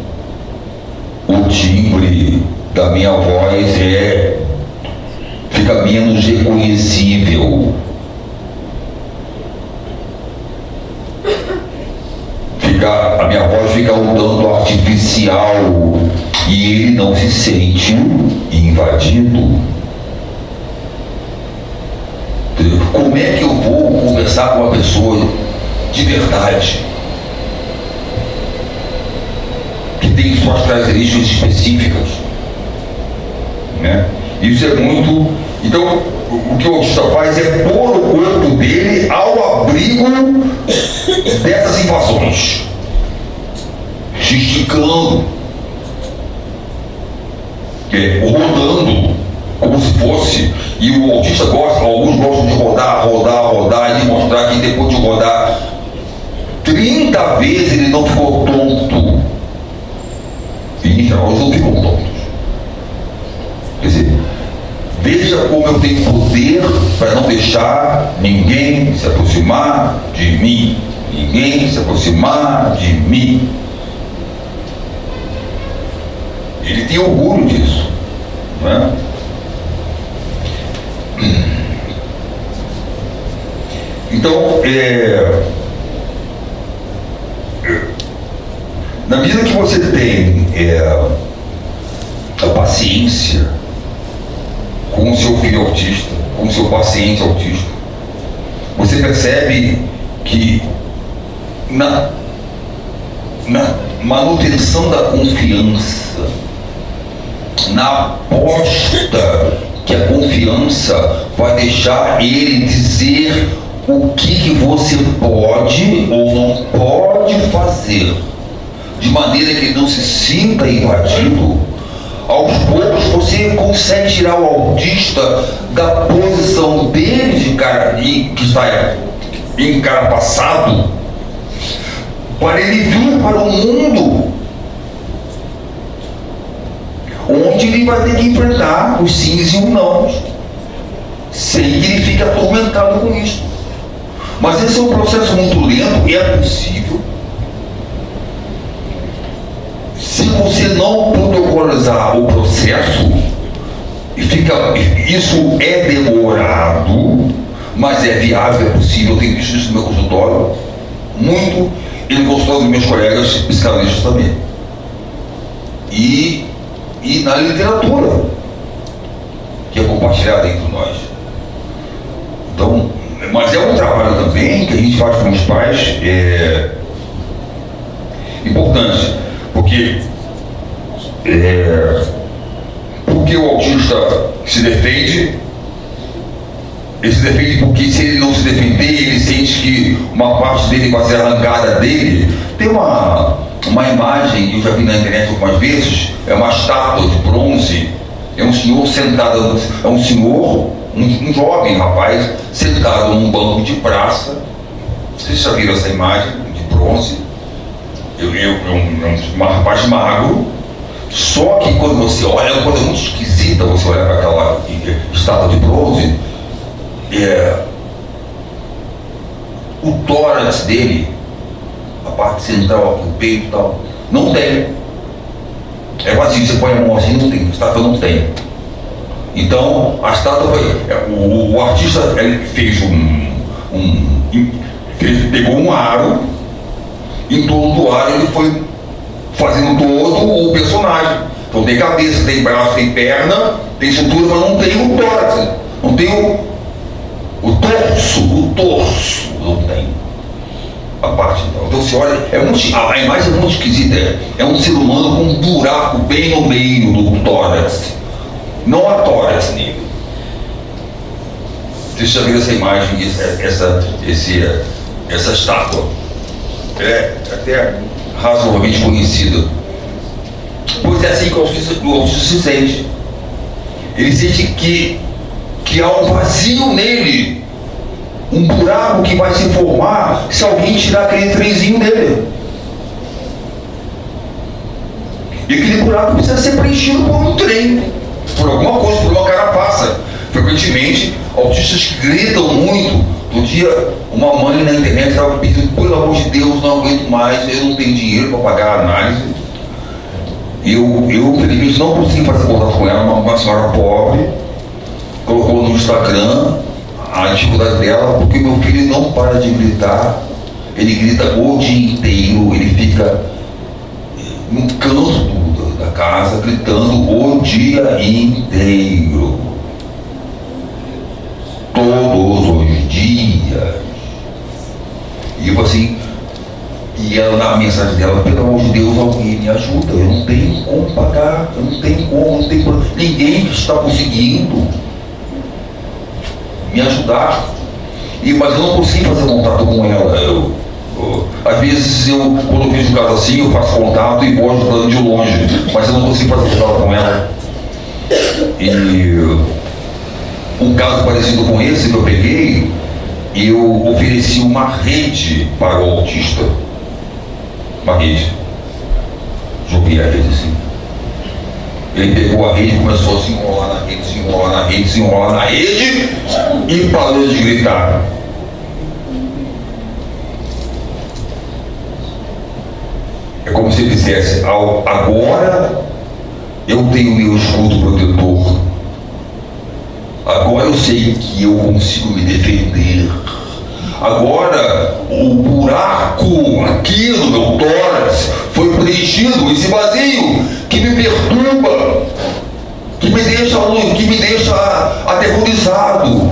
Speaker 2: o timbre da minha voz fica menos reconhecível. A minha voz fica um tanto artificial e ele não se sente invadido. Como é que eu vou conversar com uma pessoa de verdade, que tem suas características específicas, né? Isso é muito. Então, o que o autista faz é pôr o corpo dele ao abrigo dessas invasões, gesticulando, rodando, como se fosse. E o autista gosta, alguns gostam de rodar e mostrar que depois de rodar 30 vezes ele não ficou tonto. E em geral eles não ficam tontos. Quer dizer, veja como eu tenho poder para não deixar ninguém se aproximar de mim. Ninguém se aproximar de mim. Ele tem orgulho disso, não é? Então, na medida que você tem a paciência com o seu filho autista, com o seu paciente autista, você percebe que na manutenção da confiança, na aposta que a confiança vai deixar ele dizer o que você pode ou não pode fazer, de maneira que ele não se sinta invadido, aos poucos você consegue tirar o autista da posição dele de cara que está encarapaçado, para ele vir para o mundo onde ele vai ter que enfrentar os sims e os não, sem que ele fique atormentado com isso. Mas esse é um processo muito lento e é possível. Se você não protocolizar o processo, isso é demorado, mas é viável, é possível. Eu tenho visto isso no meu consultório, muito, e no consultório dos meus colegas psicanalistas também. E na literatura, que é compartilhada entre nós. Então, mas é um trabalho também que a gente faz com os pais, importante, porque o autista se defende, ele se defende porque se ele não se defender, ele sente que uma parte dele vai ser arrancada dele. Tem uma imagem que eu já vi na internet algumas vezes, é uma estátua de bronze, é um senhor sentado, um jovem rapaz sentado num banco de praça. Vocês já viram essa imagem de bronze? Um rapaz magro, só que quando você olha, é uma coisa muito esquisita você olhar para aquela estátua de bronze, o tórax dele, a parte central aqui, o peito e tal, não tem. É vazio, você põe a mão assim, não tem, a estátua não tem. Então, a estátua o artista ele fez pegou um aro, em torno do aro ele foi fazendo todo o personagem. Então tem cabeça, tem braço, tem perna, tem estrutura, mas não tem o tórax, não tem o torso não tem a parte. Então você olha, a imagem é muito esquisita, é um ser humano com um buraco bem no meio do tórax, não há tórax nele. Vocês já viram essa imagem, essa estátua? É até razoavelmente conhecida. Pois é assim que o autista se sente. Ele sente que há um vazio nele, um buraco que vai se formar se alguém tirar aquele trenzinho dele. E aquele buraco precisa ser preenchido por um trem, por alguma coisa, por uma carapaça. Frequentemente, autistas que gritam muito. Outro dia, uma mãe na internet estava pedindo, pelo amor de Deus, não aguento mais, eu não tenho dinheiro para pagar a análise. Eu felizmente não consegui fazer contato com ela, uma senhora pobre, colocou no Instagram a dificuldade dela, porque meu filho não para de gritar, ele grita o dia inteiro, ele fica num canto da casa gritando o dia inteiro, todos os dias. E eu assim, e ela na mensagem dela, pelo amor de Deus, alguém me ajuda, eu não tenho como pagar, eu não tenho como, ninguém está conseguindo me ajudar. Mas eu não consigo fazer contato com ela. Às vezes quando eu vejo um caso assim, eu faço contato e vou ajudando de longe, mas eu não consigo fazer contato com ela. E um caso parecido com esse que eu peguei, eu ofereci uma rede para o autista. Uma rede. Joguei a rede assim. Ele pegou a rede e começou a se enrolar na rede, se enrolar na rede, se enrolar na rede e parou de gritar. É como se ele dissesse, agora eu tenho meu escudo protetor. Agora eu sei que eu consigo me defender. Agora o buraco aqui no meu tórax foi preenchido, esse vazio que me perturba, que me deixa aterrorizado,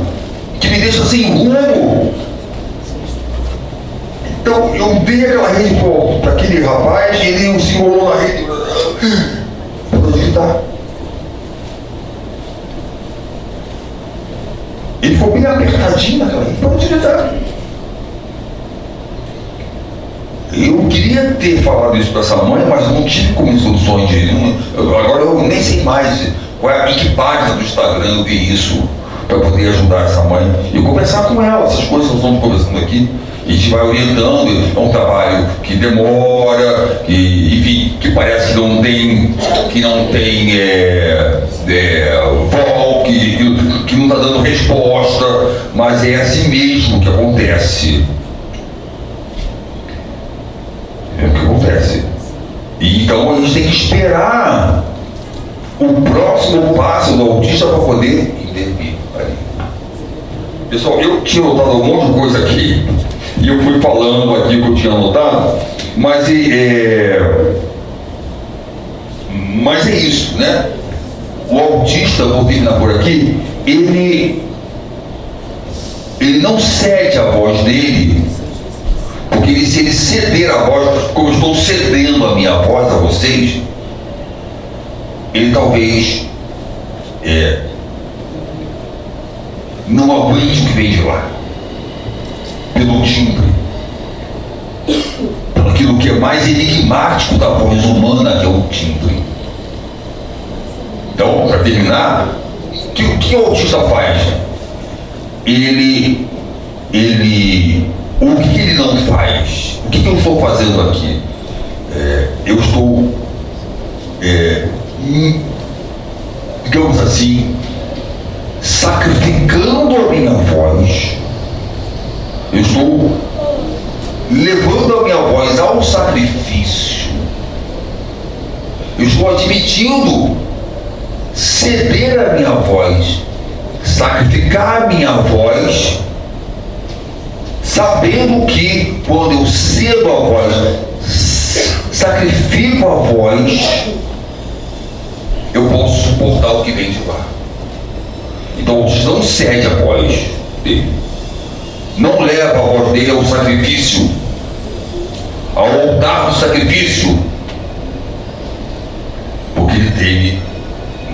Speaker 2: que me deixa sem rumo. Então eu dei aquela rede para aquele rapaz e ele se enrolou na rede para digitar. Ele ficou bem apertadinho naquela rede para digitar. Eu queria ter falado isso para essa mãe, mas não tive como instruções agora eu nem sei mais em que página do Instagram eu vi isso para poder ajudar essa mãe e conversar com ela, essas coisas que nós estamos conversando aqui. A gente vai orientando, é um trabalho que demora, que parece que não tem voz, que não está dando resposta, mas é assim mesmo que acontece. É o que acontece. E então a gente tem que esperar o próximo passo do autista para poder intervir ali. Pessoal, eu tinha notado um monte de coisa aqui, e eu fui falando aqui o que eu tinha notado, mas é isso, né? O autista, vou terminar por aqui, ele não cede a voz dele, porque se ele ceder a voz, como eu estou cedendo a minha voz a vocês, ele talvez não aguente o que vem de lá, pelo timbre, por aquilo que é mais enigmático da voz humana, que é o timbre. Então, para terminar, o que o autista faz? O que ele não faz? O que eu estou fazendo aqui? Eu estou, digamos assim, sacrificando a minha voz. Eu estou levando a minha voz ao sacrifício. Eu estou admitindo ceder a minha voz, sacrificar a minha voz, sabendo que quando eu cedo a voz, sacrifico a voz, eu posso suportar o que vem de lá. Então não cede a voz dele, não leva a voz dele ao sacrifício, ao altar do sacrifício, porque ele teme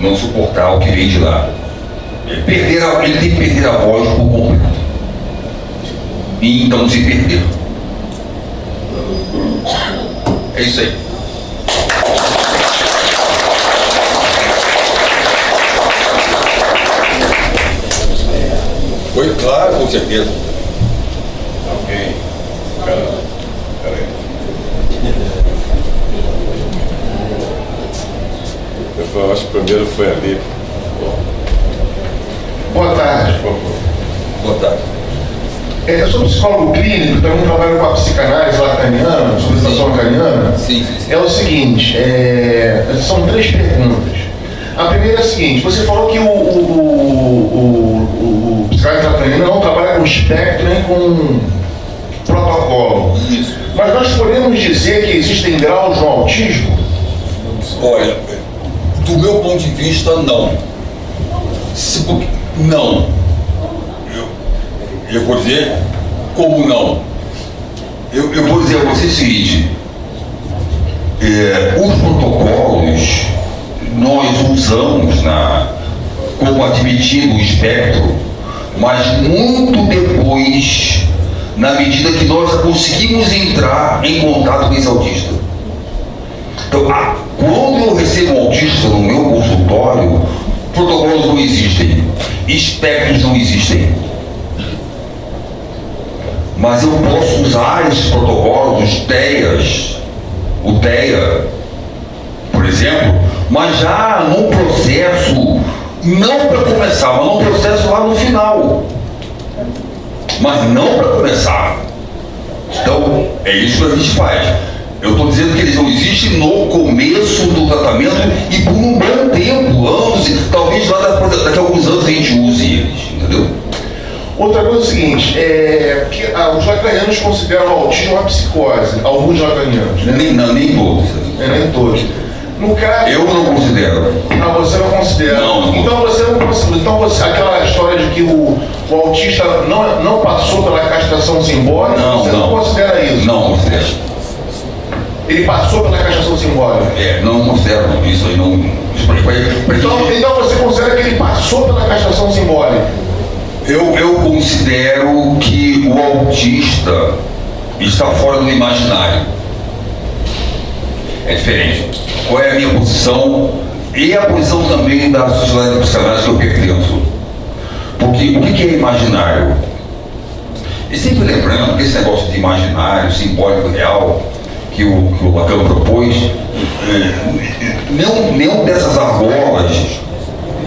Speaker 2: não suportar o que vem de lá. Ele tem que perder a voz por completo, e então se perder. É isso aí. Foi claro, com certeza.
Speaker 1: Ok. Peraí.
Speaker 3: Eu acho que o primeiro foi ali.
Speaker 4: Boa tarde.
Speaker 2: Boa tarde.
Speaker 4: Eu sou psicólogo clínico, também trabalho com a psicanálise lacaniana, solicitação lacaniana.
Speaker 2: Sim.
Speaker 4: É o seguinte, são 3 perguntas. A primeira é a seguinte: você falou que o psicanálise lacaniana não trabalha com espectro nem com protocolo.
Speaker 2: Isso.
Speaker 4: Mas nós podemos dizer que existem graus no autismo?
Speaker 2: Olha, do meu ponto de vista, não. Não. Eu vou dizer como não. Eu vou dizer a você o seguinte: os protocolos nós usamos como admitindo o espectro, mas muito depois, na medida que nós conseguimos entrar em contato com esse autista. Então, quando eu recebo um autista no meu consultório, protocolos não existem, espectros não existem. Mas eu posso usar esses protocolos, o TEA, por exemplo, mas já num processo, não para começar, mas num processo lá no final. Mas não para começar. Então, é isso que a gente faz. Eu estou dizendo que eles não existem no começo do tratamento e por um bom tempo, anos, e talvez lá daqui a alguns anos a gente use eles, entendeu?
Speaker 4: Outra coisa é o seguinte, que os lacanianos consideram o autismo uma psicose, alguns lacanianos, né?
Speaker 2: Nem todos.
Speaker 4: Nem todos. No caso,
Speaker 2: Eu não considero.
Speaker 4: você não considera?
Speaker 2: Não.
Speaker 4: Então você não considera. Então aquela história de que o autista não passou pela castração simbólica, você não considera isso?
Speaker 2: Não considero.
Speaker 4: Ele passou pela castração simbólica?
Speaker 2: Não considero isso aí, não.
Speaker 4: Então você considera que ele passou pela castração simbólica?
Speaker 2: Eu considero que o autista está fora do imaginário. É diferente. Qual é a minha posição e a posição também da sociedade psicanálise que eu pertenço? Porque o que é imaginário? E sempre lembrando que esse negócio de imaginário, simbólico, real, que o Lacan propôs, nenhum dessas argolas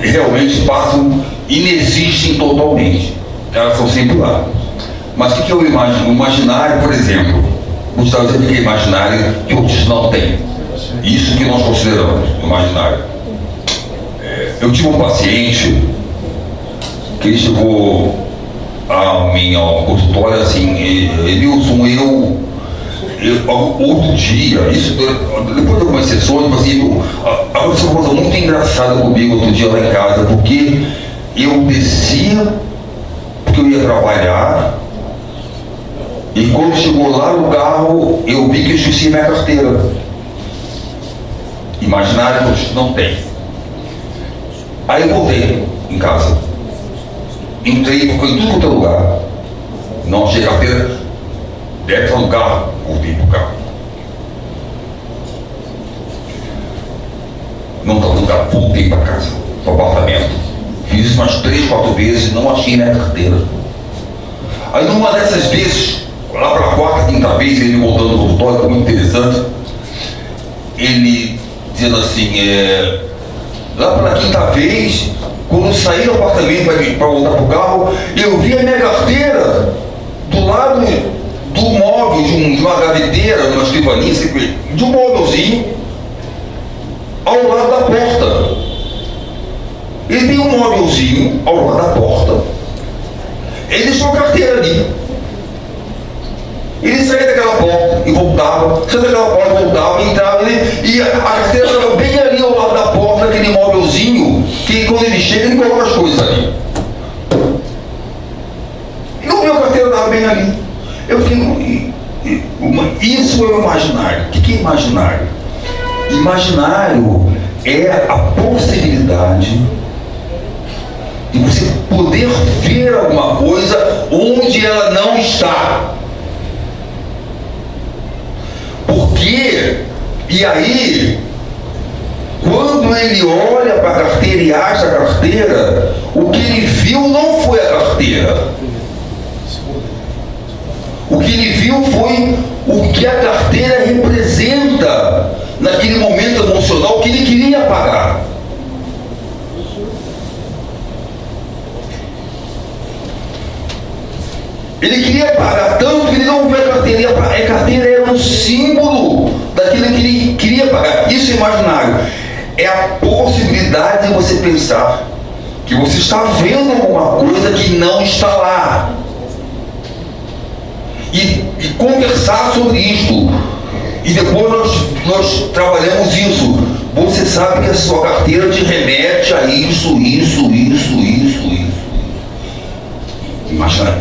Speaker 2: realmente passam, inexistem totalmente. Elas são sempre lá. Mas o que é o imaginário? O imaginário, por exemplo, Gustavo dizendo que é imaginário que outros não têm. Isso que nós consideramos imaginário. Eu tive um paciente que ele chegou a mim ao consultório assim, Edilson, eu outro dia, isso depois de algumas sessões, assim, aconteceu uma coisa muito engraçada comigo outro dia lá em casa, porque eu descia, porque eu ia trabalhar, e quando chegou lá no carro, eu vi que eu esqueci minha carteira. Imaginário não tem. Aí eu voltei em casa. Entrei, ficou em tudo quanto é lugar. Não achei carteira. Deve estar no carro. Voltei pro carro. Não estava no carro. Voltei para casa, pro apartamento. Fiz isso umas 3, 4 vezes. Não achei minha carteira. Aí numa dessas vezes, lá para a 4ª, 5ª vez, ele voltando no consultório, foi muito interessante. Ele dizendo assim, lá pela 5ª vez, quando eu saí do apartamento para voltar pro carro, eu vi a minha carteira do lado do móvel, de uma gaveteira, de uma escrivaninha, de um móvelzinho, ao lado da porta. Ele tem um móvelzinho ao lado da porta. Ele deixou a carteira ali. Ele saía daquela porta e voltava, saía daquela porta e voltava, entrava, e a carteira estava bem ali ao lado da porta, aquele móvelzinho, que quando ele chega, ele coloca as coisas ali. E não viu a carteira, estava bem ali. Eu fiquei, isso é o imaginário. O que é imaginário? Imaginário é a possibilidade de você poder ver alguma coisa onde ela não está. Porque, e aí, quando ele olha para a carteira e acha a carteira, o que ele viu não foi a carteira. O que ele viu foi o que a carteira representa naquele momento emocional que ele queria apagar. Ele queria apagar tanto que ele não viu a carteira. A carteira era um símbolo daquilo que ele queria apagar. Isso é imaginário. É a possibilidade de você pensar que você está vendo alguma coisa que não está lá. E conversar sobre isso. E depois nós trabalhamos isso. Você sabe que a sua carteira te remete a isso. O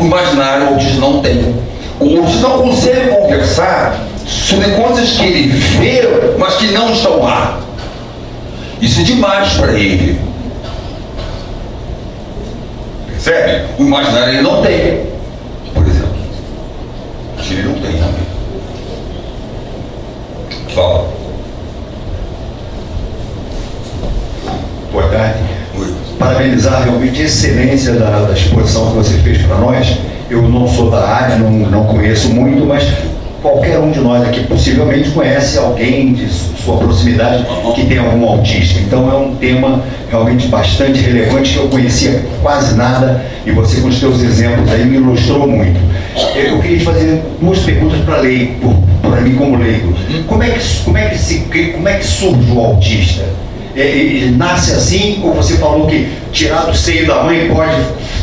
Speaker 2: imaginário o autista não tem. O autista não consegue conversar sobre coisas que ele vê, mas que não estão lá. Isso é demais para ele. Percebe? O imaginário ele não tem. Por exemplo. Ele não tem realmente. Fala.
Speaker 5: Boa tarde.
Speaker 2: Oi.
Speaker 5: Parabenizar realmente a excelência da exposição que você fez para nós. Eu não sou da área, não conheço muito, mas qualquer um de nós aqui possivelmente conhece alguém de sua proximidade que tem algum autista. Então é um tema realmente bastante relevante que eu conhecia quase nada e você com os seus exemplos aí me ilustrou muito. Eu queria te fazer 2 perguntas para mim como leigo. Como é que surge o autista? Ele nasce assim, ou você falou que tirar do seio da mãe pode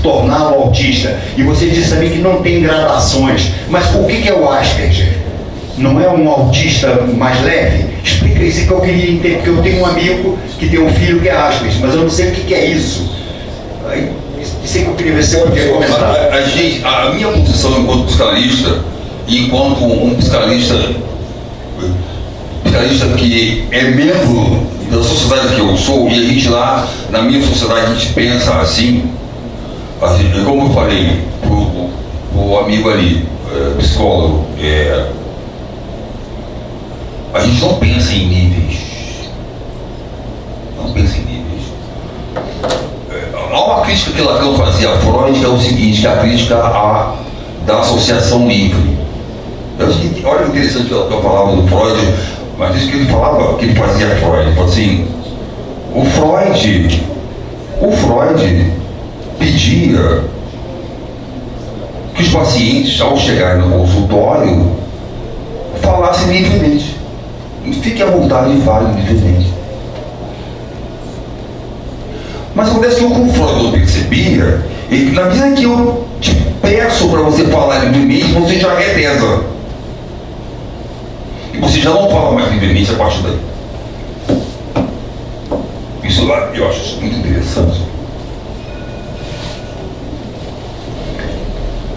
Speaker 5: torná-lo autista, e você disse também que não tem gradações, mas o que é o Asperger? Não é um autista mais leve? Explica isso que eu queria entender, porque eu tenho um amigo que tem um filho que é Asperger, mas eu não sei o que é isso. Isso é que eu queria ver se você podia comentar.
Speaker 2: A minha posição enquanto psicanalista, e enquanto um psicanalista que é membro da sociedade que eu sou, e a gente lá, na minha sociedade, a gente pensa assim, como eu falei pro amigo ali, psicólogo, a gente não pensa em níveis. Não pensa em níveis. Há uma crítica que Lacan fazia a Freud, que é o seguinte, que é a crítica da associação livre. Olha que interessante que eu falava do Freud, mas isso que ele falava, que ele fazia Freud. Ele falou assim, o Freud pedia que os pacientes, ao chegarem no consultório, falassem livremente. Fique à vontade e fale livremente. Mas acontece que o que o Freud não percebia, é que na medida que eu te peço para você falar livremente, você já retesa. E você já não fala mais livremente a partir daí. Isso lá, eu acho isso muito interessante.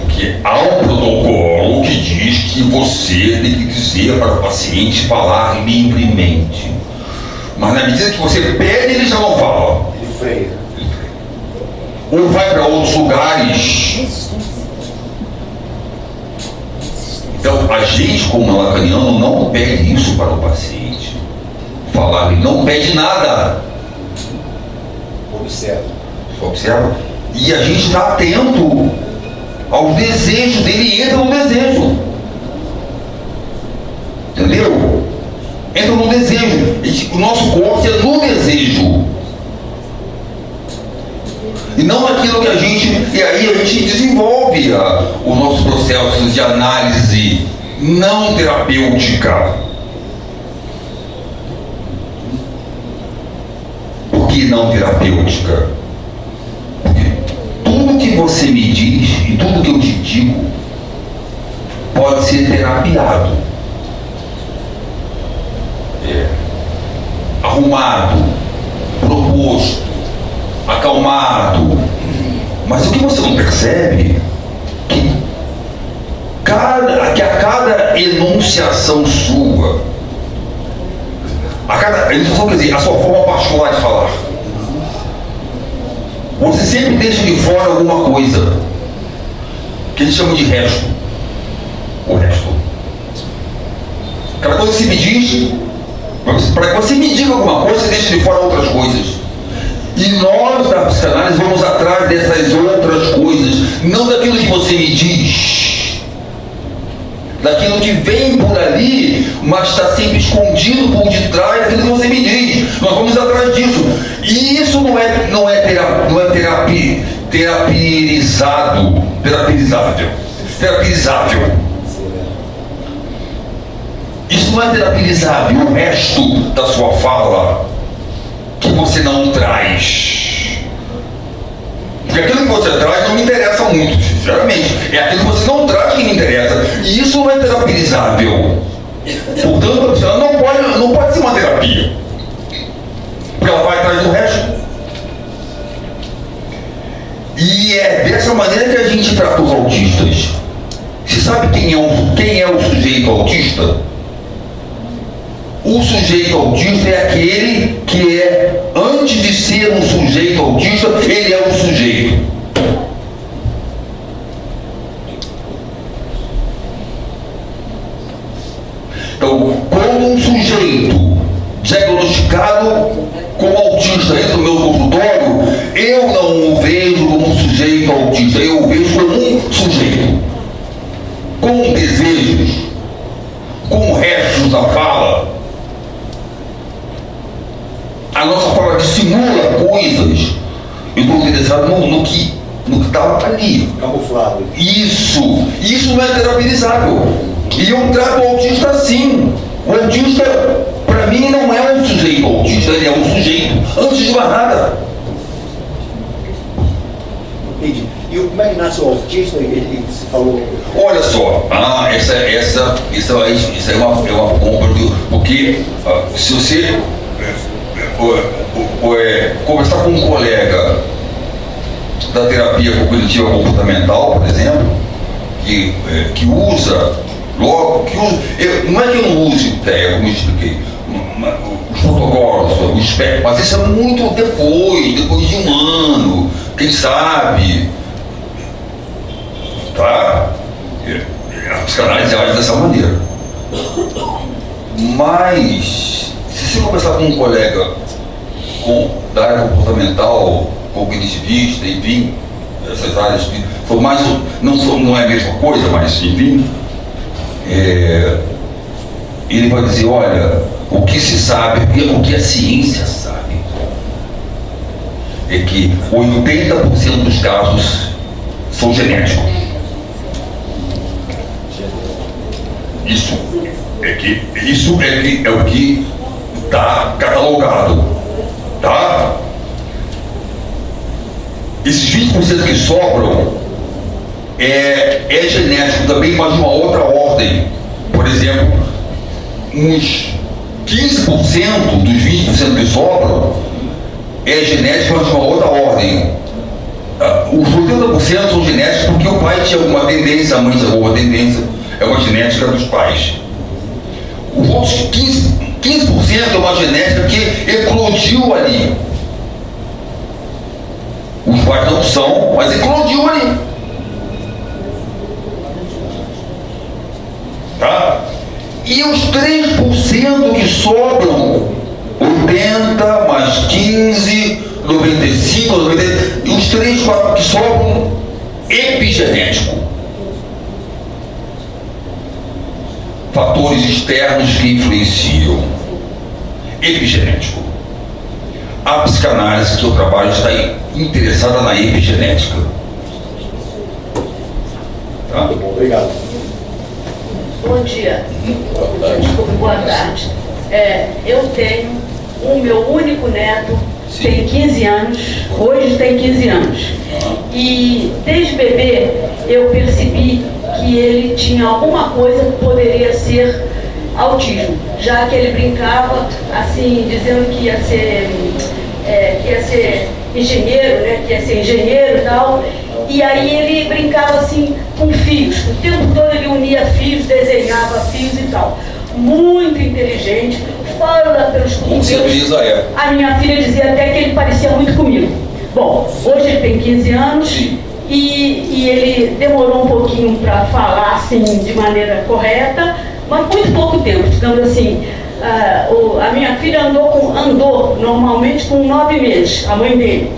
Speaker 2: Porque há um protocolo que diz que você tem que dizer para o paciente falar livremente. Mas na medida que você pede, ele já não fala.
Speaker 5: Ele freia.
Speaker 2: Ou vai para outros lugares. Então, a gente, como lacaniano, não pede isso para o paciente. Falar, ele não pede nada.
Speaker 5: Observa.
Speaker 2: Observa. E a gente está atento aos desejos dele e entra no desejo. Entendeu? Entra no desejo. O nosso corpo é no desejo. E não aquilo que a gente... E aí a gente desenvolve o nosso processo de análise não terapêutica. Por que não terapêutica? Porque tudo que você me diz e tudo que eu te digo pode ser terapiado. Arrumado, proposto, acalmado. Mas o que você não percebe que a cada enunciação sua, a cada enunciação, quer dizer, a sua forma particular de falar, você sempre deixa de fora alguma coisa que eles chamam de resto. O resto. Aquela coisa que você me diz, para que você me diga alguma coisa, você deixa de fora outras coisas. E nós da psicanálise vamos atrás dessas outras coisas, não daquilo que você me diz, daquilo que vem por ali, mas está sempre escondido por detrás daquilo que você me diz. Nós vamos atrás disso. E isso não é terapizável. Isso não é terapizável. O resto da sua fala que você não traz. Porque aquilo que você traz não me interessa muito, sinceramente. É aquilo que você não traz que me interessa. E isso não é terapizável. Portanto, ela não pode ser uma terapia. Porque ela vai atrás do resto. E é dessa maneira que a gente trata os autistas. Você sabe quem é o sujeito autista? O sujeito autista é aquele que antes de ser um sujeito autista, ele é um sujeito. Então, quando um sujeito diagnosticado como autista entra no meu consultório, eu não o vejo como um sujeito autista, eu o vejo como um sujeito, com desejos, com restos da fala. A nossa fala dissimula coisas. Eu estou interessado no que está ali.
Speaker 5: Camuflado.
Speaker 2: Isso não é terapizável. E eu trato o autista assim. O autista, para mim, não é um sujeito autista, ele é um sujeito, antes de mais nada.
Speaker 5: Entendi. E como é que nasce o autista? Ele se falou.
Speaker 2: Olha só, isso é uma compra, porque se você conversar com um colega da terapia cognitiva comportamental, por exemplo, que usa, não é que eu não use TEA, como eu expliquei, os protocolos, o espectro, mas isso é muito depois de um ano, quem sabe, tá? A psicanálise age dessa maneira. Mas, se você conversar com um colega da área comportamental, cognitivista, enfim, essas áreas que são mais, não é a mesma coisa, mas enfim, ele vai dizer, olha, o que se sabe, o que a ciência sabe, é que 80% dos casos são genéticos. Isso é o que está catalogado, tá? Esses 20% que sobram é genético também, mas de uma outra ordem. Por exemplo, uns 15% dos 20% que sobram é genético, mas de uma outra ordem. Os 80% são genéticos porque o pai tinha alguma tendência, a mãe tinha alguma tendência, é uma genética dos pais. Os outros 15% é uma genética que eclodiu ali. Os pais não são, mas eclodiu ali. Tá? E os 3% que sobram, 80 mais 15, 95, 90, e os 3 que sobram, epigenético. Fatores externos que influenciam. Epigenético. A psicanálise que eu trabalho está interessada na epigenética. Tá?
Speaker 3: Obrigado.
Speaker 6: Bom dia. Desculpe, boa tarde. Eu tenho o meu único neto, tem 15 anos, hoje tem 15 anos. E desde bebê eu percebi que ele tinha alguma coisa que poderia ser autismo, já que ele brincava assim, dizendo que ia ser engenheiro, né? Que ia ser engenheiro e tal. E aí ele brincava assim com fios, o tempo todo ele unia fios, desenhava fios e tal. Muito inteligente, fala pelos cogumelos. A minha filha dizia até que ele parecia muito comigo. Bom, hoje ele tem 15 anos e ele demorou um pouquinho para falar assim de maneira correta, mas muito pouco tempo, digamos assim. A minha filha andou normalmente com 9 meses, a mãe dele.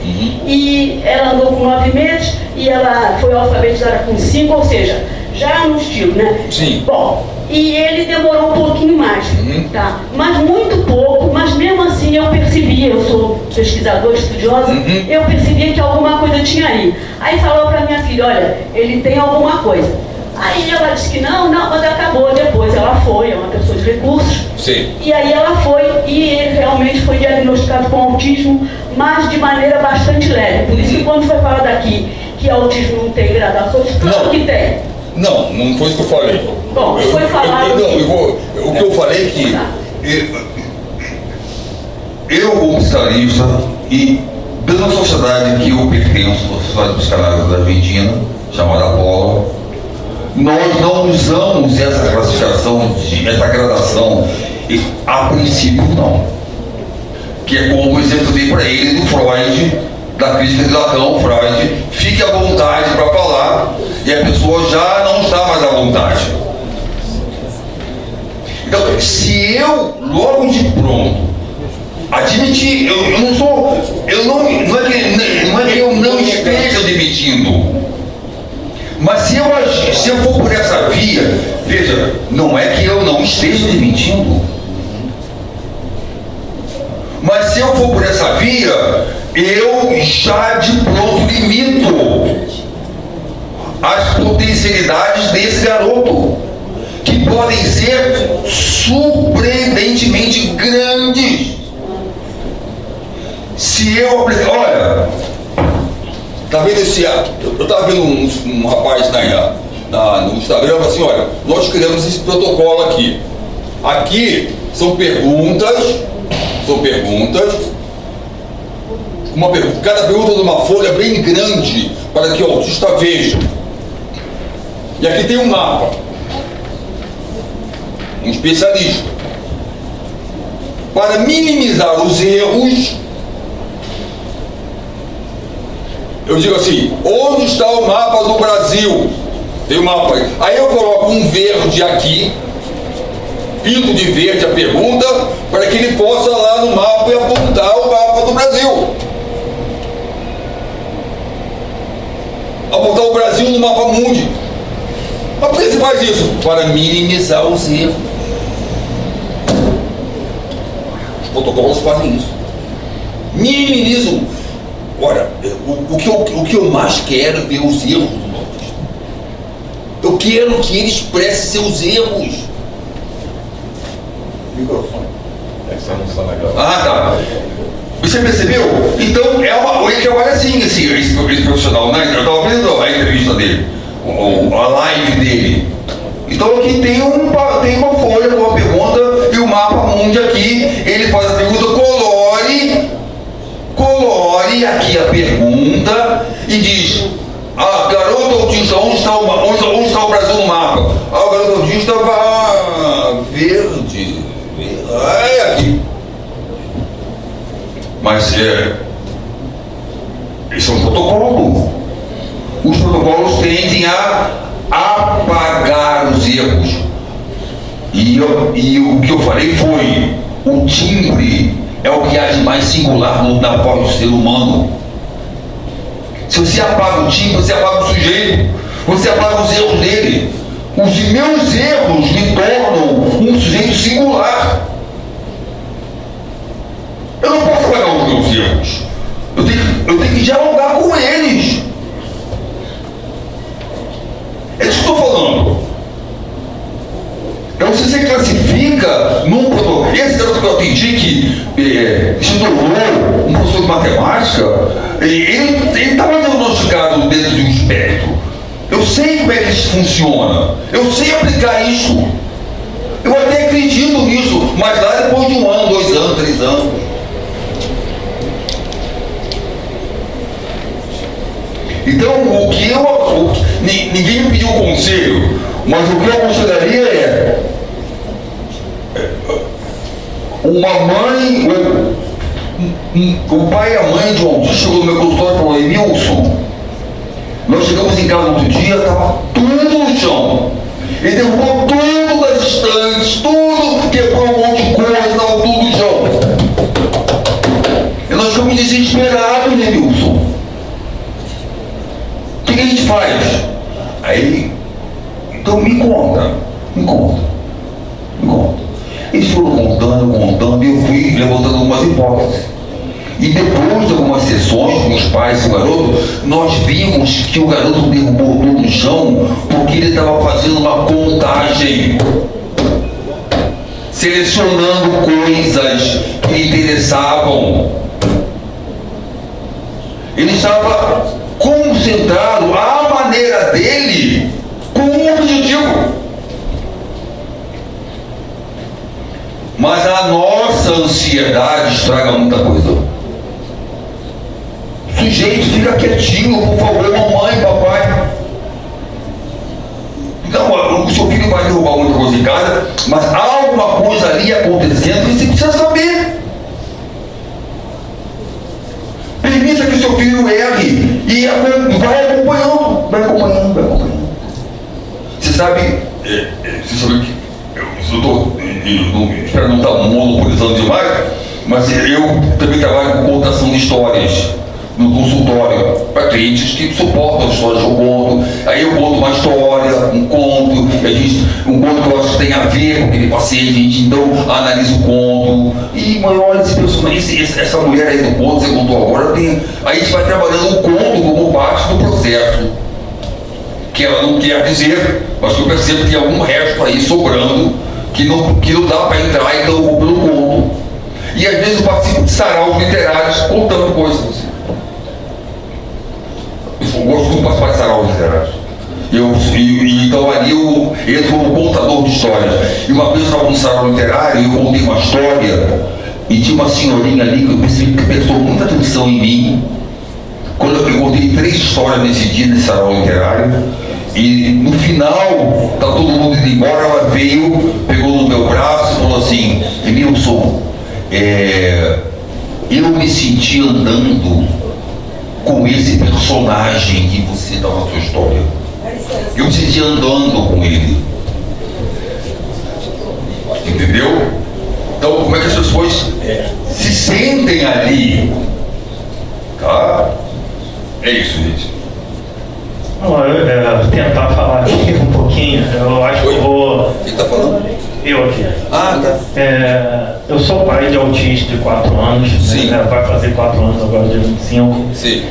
Speaker 6: E ela andou com 9 meses e ela foi alfabetizada com 5, ou seja, já no estilo, né?
Speaker 2: Sim.
Speaker 6: Bom, e ele demorou um pouquinho mais, tá? Mas muito pouco, mas mesmo assim eu percebia, eu sou pesquisadora, estudiosa, eu percebia que alguma coisa tinha aí. Aí falou pra minha filha, olha, ele tem alguma coisa. Aí ela disse que não, mas acabou depois. Ela foi, é uma pessoa de recursos.
Speaker 2: Sim.
Speaker 6: E aí ela foi e ele realmente foi diagnosticado com autismo, mas de maneira bastante leve. Por isso que quando foi falado aqui que autismo não tem gradações, claro que tem.
Speaker 2: Não foi isso que eu falei.
Speaker 6: Bom, foi falado.
Speaker 2: O que eu falei é que
Speaker 6: Tá.
Speaker 2: eu como psicanalista e da sociedade que eu pertenço, a Sociedade de Psicanálise da Argentina, chamada Apolo, nós não usamos essa classificação, essa gradação, a princípio não. Que é como o exemplo dei para ele do Freud, da crítica de Lacan. Freud, fique à vontade para falar e a pessoa já não está mais à vontade. Então, se eu logo de pronto admitir, não é que eu não esteja admitindo, mas se eu for por essa via, veja, não é que eu não esteja admitindo, mas se eu for por essa via, eu já de pronto limito as potencialidades desse garoto, que podem ser surpreendentemente grandes. Se eu aplicar, olha, tá vendo eu estava vendo um rapaz no Instagram, falou assim, olha, nós criamos esse protocolo aqui. Aqui são perguntas, cada pergunta de uma folha bem grande para que o autista veja. E aqui tem um mapa, um especialista. Para minimizar os erros, eu digo assim, onde está o mapa do Brasil? Tem um mapa aí. Aí eu coloco um verde aqui, pinto de verde a pergunta, para que ele possa lá no mapa e apontar o mapa do Brasil. se faz isso? Para minimizar os erros. Os protocolos fazem isso. Minimizam. Ora, o que eu mais quero é ver os erros do Nordeste. Eu quero que ele expresse seus erros. Microfone.
Speaker 3: Essa não está legal.
Speaker 2: Ah, tá. Você percebeu? Então, ele trabalha assim, esse profissional, né? Eu estava vendo a entrevista dele, a live dele. Então, aqui tem uma folha com a pergunta e o mapa mundi aqui. Ele faz a pergunta, colore aqui a pergunta e diz: garota autista, onde está o Brasil no mapa? O garoto autista vai verde. É aqui. Mas esse é um protocolo. Os protocolos tendem a apagar os erros. E o que eu falei foi: o timbre é o que há de mais singular na voz do ser humano. Se você apaga o timbre, você apaga o sujeito, você apaga os erros dele. Os meus erros me tornam um sujeito singular. Eu não posso apagar os meus erros. Eu tenho que dialogar com eles. É isso que eu estou falando. Então, se você classifica num protocolo, esse garoto que eu atendi, que se tornou um professor de matemática, ele estava diagnosticado dentro de um espectro. Eu sei como é que isso funciona. Eu sei aplicar isso. Eu até acredito nisso, mas lá depois de 1 ano, 2 anos, 3 anos. Então, ninguém me pediu conselho, mas o que eu aconselharia é uma mãe, o pai e a mãe de um autista chegou no meu consultório e falou: Emilson, nós chegamos em casa no outro dia, estava tudo no chão. Ele derrubou tudo das estantes, tudo, quebrou um monte de coisa, estava tudo no chão. E nós ficamos desesperados, Emilson. O que a gente faz? Aí, então me conta. Eles foram contando, e eu fui levantando algumas hipóteses. E depois de algumas sessões com os pais e o garoto, nós vimos que o garoto derrubou tudo no chão porque ele estava fazendo uma contagem, selecionando coisas que lhe interessavam. Ele estava concentrado à maneira dele com um objetivo. Mas a nossa ansiedade estraga muita coisa. O sujeito fica quietinho, por favor, mamãe, papai. Então, o seu filho vai derrubar muita coisa em casa, mas há alguma coisa ali acontecendo que você precisa saber. Permita que o seu filho erre e vai acompanhando. Você sabe que espero não estar monopolizando demais, mas eu também trabalho com contação de histórias no consultório para clientes que suportam as histórias que eu conto. Aí eu conto uma história, um conto que eu acho que tem a ver com aquele paciente, a gente então analisa o conto. E olha, essa mulher aí do conto, você contou agora, aí a gente vai trabalhando o conto como parte do processo, que ela não quer dizer, mas que eu percebo que tem algum resto aí sobrando que não dá para entrar, então eu vou pelo conto. E às vezes eu participo de saraus literários contando coisas. Eu gosto muito de participar de saraus literários. Então ali eu entro como contador de histórias. E uma vez eu estava num sarau literário e eu contei uma história e tinha uma senhorinha ali que eu percebi que prestou muita atenção em mim. Quando eu contei 3 histórias nesse dia, nesse sarau literário, e no final, tá todo mundo indo embora, ela veio, pegou no meu braço e falou assim: Emilson, eu me senti andando com esse personagem que você dá na sua história. Eu me senti andando com ele. Entendeu? Então, como é que as pessoas se sentem ali? Tá? É isso, gente.
Speaker 5: Não,
Speaker 7: tentar falar aqui um pouquinho. Eu acho que eu vou...
Speaker 2: Quem tá falando?
Speaker 7: Eu aqui.
Speaker 2: Ah, tá.
Speaker 7: Eu sou pai de autista de 4 anos.
Speaker 2: Sim.
Speaker 7: Né? Vai fazer 4 anos agora, dia 25.
Speaker 2: Sim.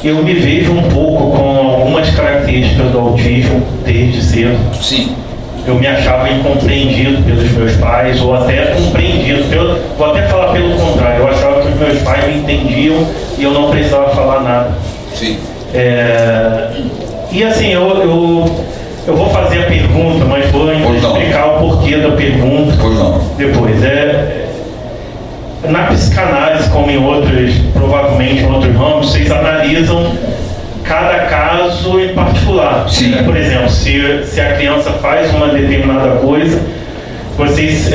Speaker 7: Eu me vejo um pouco com algumas características do autismo desde cedo.
Speaker 2: Sim.
Speaker 7: Eu me achava incompreendido pelos meus pais, ou até compreendido. Vou até falar pelo contrário. Eu achava que os meus pais me entendiam e eu não precisava falar nada.
Speaker 2: Sim.
Speaker 7: E assim, eu vou fazer a pergunta, mas vou explicar o porquê da pergunta
Speaker 2: Pois não.
Speaker 7: depois. Na psicanálise, como em outros, provavelmente em outros ramos, vocês analisam cada caso em particular.
Speaker 2: Sim.
Speaker 7: Por exemplo, se a criança faz uma determinada coisa, vocês,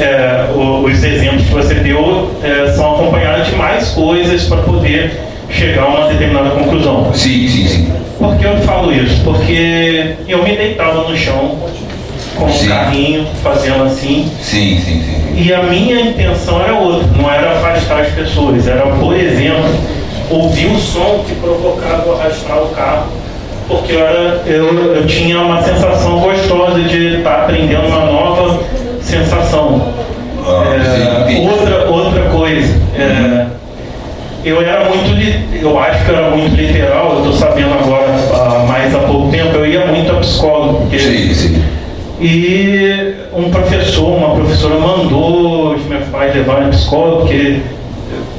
Speaker 7: os exemplos que você deu são acompanhados de mais coisas para poder chegar a uma determinada conclusão.
Speaker 2: Sim, sim, sim.
Speaker 7: Por que eu falo isso? Porque eu me deitava no chão com um carrinho, fazendo assim.
Speaker 2: Sim, sim, sim.
Speaker 7: E a minha intenção era outra, não era afastar as pessoas, era, por exemplo, ouvir o som que provocava eu arrastar o carro, porque eu tinha uma sensação gostosa de estar aprendendo uma nova sensação. Outra coisa, eu acho que eu era muito literal, eu estou sabendo agora, mais há pouco tempo, eu ia muito a psicólogo. Porque,
Speaker 2: sim.
Speaker 7: E uma professora mandou os meus pais levarem a psicólogo, porque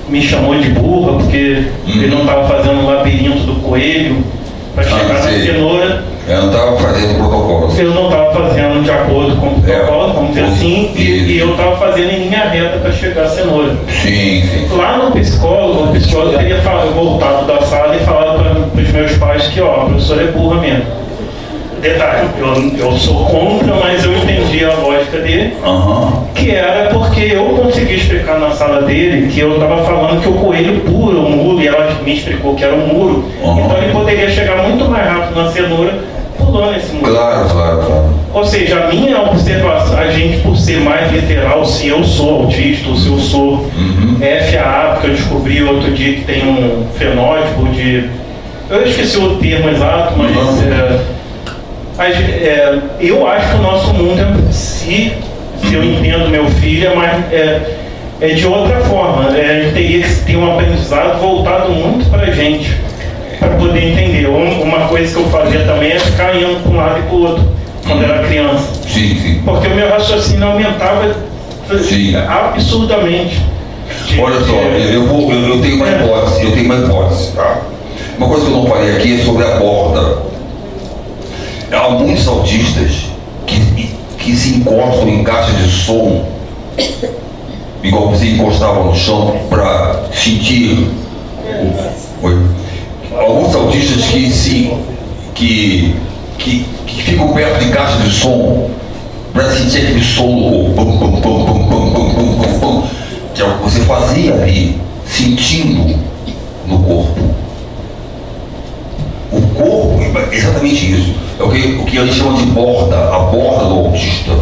Speaker 7: me chamou de burra, porque ele não estava fazendo um labirinto do coelho para chegar na cenoura.
Speaker 2: Eu não estava fazendo o protocolo.
Speaker 7: Eu não estava fazendo de acordo com o protocolo, vamos dizer assim, e eu estava fazendo em linha reta para chegar à cenoura.
Speaker 2: Sim.
Speaker 7: Lá no psicólogo, o psicólogo teria voltado da sala e falado para os meus pais que, a professora é burra mesmo. Detalhe, eu sou contra, mas eu entendi a lógica dele, que era porque eu consegui explicar na sala dele que eu estava falando que o coelho pula o muro, e ela me explicou que era um muro, então ele poderia chegar muito mais rápido na cenoura pulando esse muro.
Speaker 2: Claro.
Speaker 7: Ou seja, a minha observação, a gente, por ser mais literal, se eu sou autista ou se eu sou FAA, porque eu descobri outro dia que tem um fenótipo de... Eu esqueci o termo exato, mas... eu acho que o nosso mundo, se eu entendo meu filho, é de outra forma. A gente teria que ter um aprendizado voltado muito para a gente, para poder entender. Uma coisa que eu fazia também é ficar indo para um lado e para o outro, quando era criança.
Speaker 2: Sim.
Speaker 7: Porque o meu raciocínio aumentava absurdamente.
Speaker 2: Olha só, eu tenho uma hipótese, tá? Uma coisa que eu não falei aqui é sobre a borda. Há muitos autistas que se encostam em caixa de som, igual você encostava no chão para sentir. Alguns autistas que ficam perto de caixa de som para sentir aquele som no corpo, que é o que você fazia ali, sentindo no corpo. O corpo é exatamente isso. É o que a gente chama de borda, a borda do autista.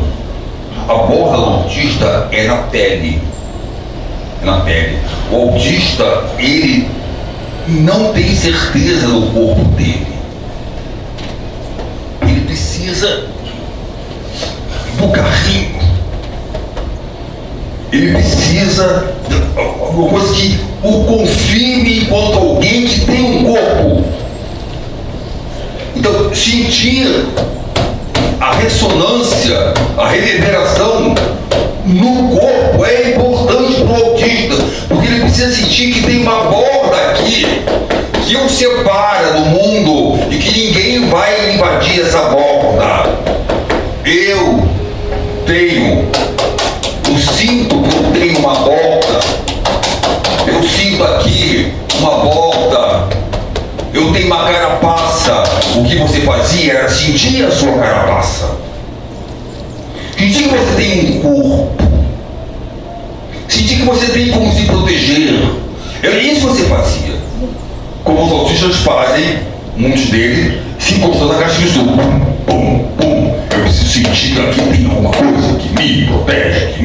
Speaker 2: A borda do autista é na pele. O autista, ele não tem certeza do corpo dele. Ele precisa do carrinho. Ele precisa de alguma coisa que o confirme enquanto alguém que tem um corpo. Então, sentir a ressonância, a reverberação no corpo é importante para o autista, porque ele precisa sentir que tem uma borda aqui que o separa do mundo e que ninguém vai invadir essa borda. Eu sinto que eu tenho uma borda, eu sinto aqui uma borda. Eu tenho uma carapaça. O que você fazia era sentir a sua carapaça. Sentir que você tem um corpo. Sentir que você tem como se proteger. Era isso que você fazia. Como os autistas fazem, muitos deles, se encostando na caixa de som. Pum. Eu preciso sentir que aqui tem alguma coisa que me protege,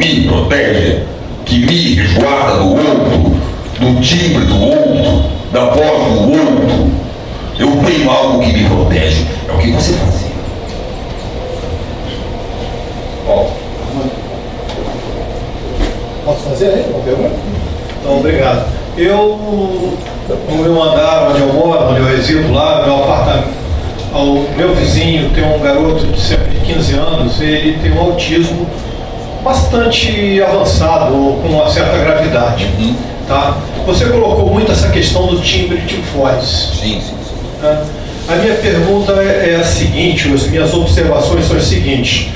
Speaker 2: que me resguarda do outro, do timbre do outro, da voz do outro. Eu tenho algo que me protege. É o que você fazia.
Speaker 8: fazer aí uma pergunta? Então, obrigado. Eu, no meu andar onde eu moro, onde eu resido lá, meu apartamento, o meu vizinho tem um garoto de cerca de 15 anos, ele tem um autismo bastante avançado, com uma certa gravidade. Tá? Você colocou muito essa questão do timbre de voz.
Speaker 2: Sim, sim, sim.
Speaker 8: Tá? A minha pergunta é a seguinte, as minhas observações são as seguintes.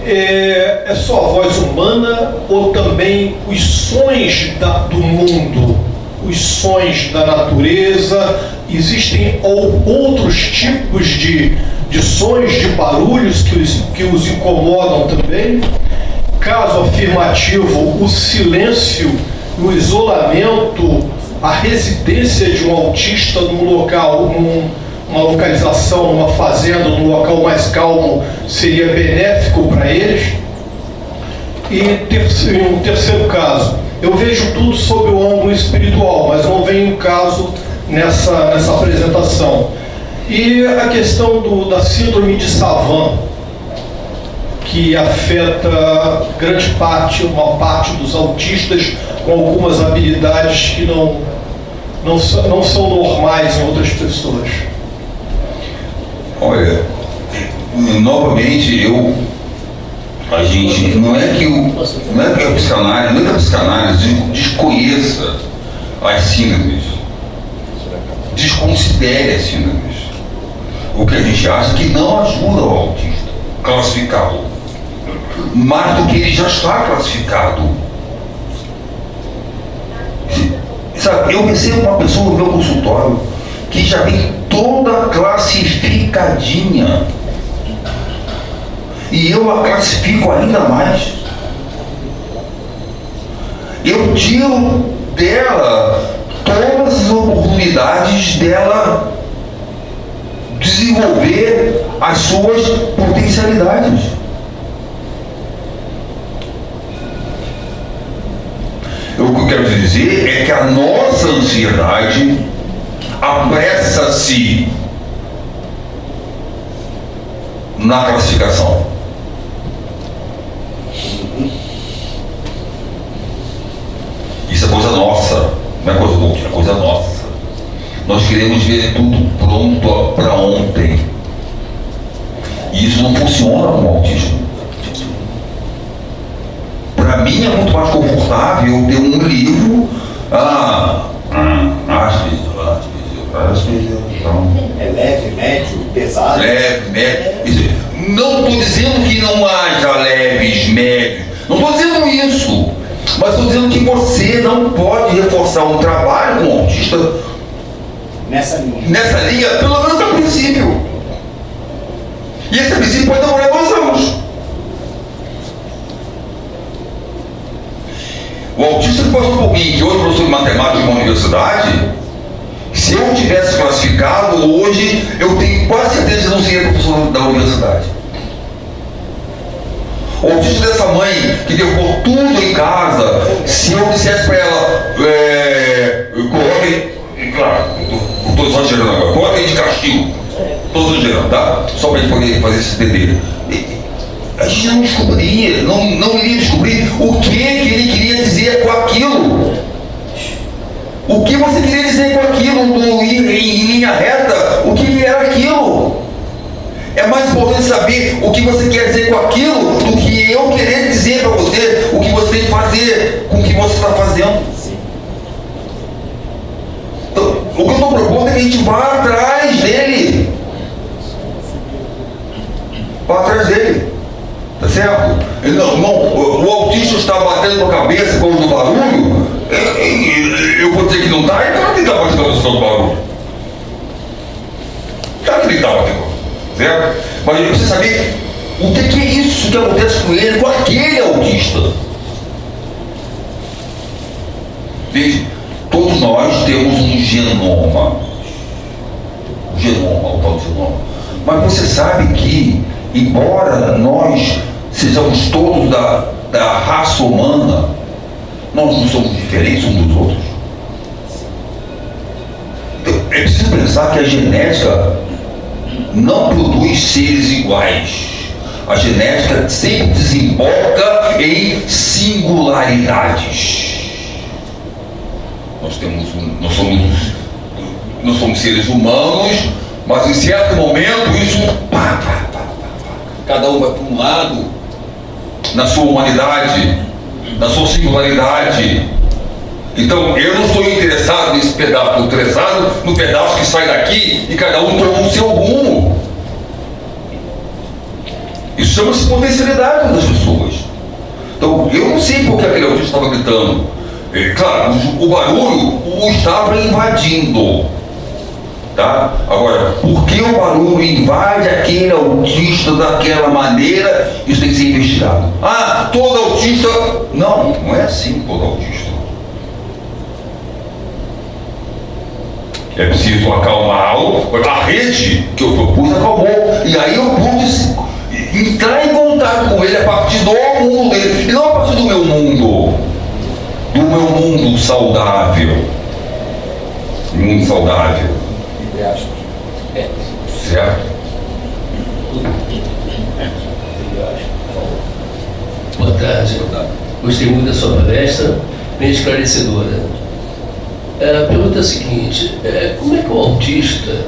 Speaker 8: É só a voz humana ou também os sons do mundo, os sons da natureza? Existem outros tipos de sons, de barulhos que os incomodam também? Caso afirmativo, o silêncio, o isolamento, a residência de um autista num local, numa localização, numa fazenda, num local mais calmo, seria benéfico para eles? E um terceiro caso, eu vejo tudo sob o ângulo espiritual, mas não venho em caso nessa apresentação. E a questão da síndrome de Savant, que afeta uma parte dos autistas com algumas habilidades que não são normais em outras pessoas.
Speaker 2: Olha, novamente a gente não é que a psicanálise desconheça as síndromes, desconsidere as síndromes. O que a gente acha que não ajuda o autista classificá-lo, mais do que ele já está classificado. Sabe, eu recebo uma pessoa no meu consultório que já vem toda classificadinha. E eu a classifico ainda mais. Eu tiro dela todas as oportunidades dela desenvolver as suas potencialidades. O que eu quero dizer é que a nossa ansiedade apressa-se na classificação. Isso é coisa nossa, não é coisa do outro, é coisa nossa. Nós queremos ver tudo pronto para ontem. E isso não funciona com o autismo. Para mim é muito mais confortável eu ter um livro.
Speaker 9: É leve, médio, pesado.
Speaker 2: Leve, médio. Não estou dizendo que não haja leves, médios. Não estou dizendo isso. Mas estou dizendo que você não pode reforçar um trabalho com o autista
Speaker 9: nessa
Speaker 2: linha, pelo menos a princípio. E esse princípio pode demorar 2 anos. O autista que passou por mim, que hoje é professor de matemática de uma universidade, se eu tivesse classificado hoje, eu tenho quase certeza que não seria professor da universidade. O autista dessa mãe que derrubou tudo em casa, se eu dissesse para ela, coloque, claro, estou exagerando agora, coloque aí de castigo, estou exagerando, tá? Só para a gente poder fazer esse entender. A gente não descobriria, não iria descobrir o que ele queria dizer com aquilo. O que você queria dizer com aquilo, em linha reta, o que era aquilo. É mais importante saber o que você quer dizer com aquilo do que eu querer dizer para você o que você tem que fazer com o que você está fazendo. Então, o que eu estou propondo é que a gente vá atrás dele. Vá atrás dele. Tá certo? O autista está batendo a cabeça com o barulho. Eu vou dizer que não está, então ele está batendo a cabeça com o barulho. Claro que ele está batendo, certo? Mas ele precisa saber o que é isso que acontece com ele, com aquele autista. Veja, todos nós temos um genoma. O tal genoma. Mas você sabe que, embora nós sejamos todos da raça humana, nós não somos diferentes uns dos outros. Então, é preciso pensar que a genética não produz seres iguais. A genética sempre desemboca em singularidades. Nós somos seres humanos, mas em certo momento isso cada um vai para um lado, na sua humanidade, na sua singularidade. Então eu não estou interessado nesse pedaço, estou interessado no pedaço que sai daqui e cada um toma o seu rumo. Isso chama-se potencialidade das pessoas. Então eu não sei por que aquele autista estava gritando. Claro, o barulho o estava invadindo. Tá? Agora, por que o barulho invade aquele autista daquela maneira? Isso tem que ser investigado. Ah, todo autista... Não, não é assim todo autista. É preciso acalmá-lo. A rede que eu propus acalmou. E aí eu pude entrar em contato com ele a partir do mundo dele. E não a partir do meu mundo. Do meu mundo saudável. Mundo saudável. Certo?
Speaker 10: Boa tarde. Gostei muito da sua palestra, bem esclarecedora. A pergunta é a seguinte: como é que o autista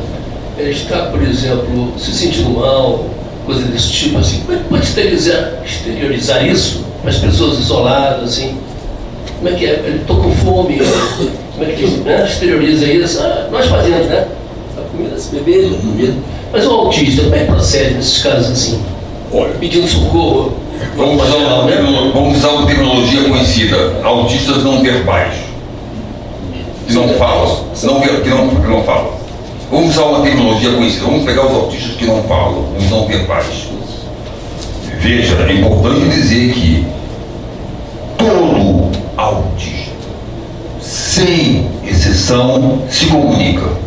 Speaker 10: está, por exemplo, se sentindo mal, coisa desse tipo assim? Como é que pode exteriorizar isso para as pessoas isoladas, assim? Como é que é? Ele está com fome, como é que ele exterioriza isso? Nós fazemos, né? Comida, se beber, comida. Mas o autista, como é que procede nesses casos assim?
Speaker 2: Olha,
Speaker 10: pedindo socorro.
Speaker 2: Vamos usar uma terminologia conhecida: autistas não verbais. Que não falam. Que não falam. Vamos usar uma terminologia conhecida. Vamos pegar os autistas que não falam, os não verbais. Veja, é importante dizer que todo autista, sem exceção, se comunica.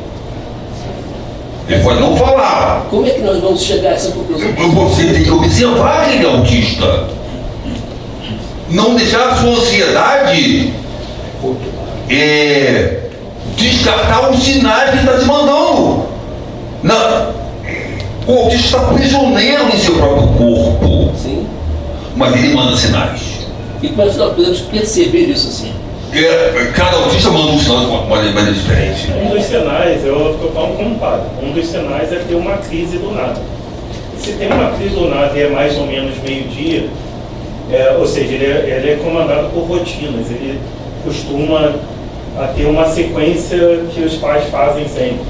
Speaker 2: Ele pode não falar.
Speaker 10: Como é que nós vamos chegar a essa conclusão?
Speaker 2: Você tem que observar aquele autista. Não deixar a sua ansiedade descartar os sinais que ele está te mandando. Não. O autista está prisioneiro em seu próprio corpo.
Speaker 10: Sim.
Speaker 2: Mas ele manda sinais.
Speaker 10: E como é que nós podemos perceber isso assim?
Speaker 2: Cada autista manda um sinal de uma maneira diferente.
Speaker 7: Um dos sinais, eu estou falando como padre, um dos sinais é ter uma crise do nada. Se tem uma crise do nada e é mais ou menos meio-dia, ou seja, ele é comandado por rotinas, ele costuma a ter uma sequência que os pais fazem sempre.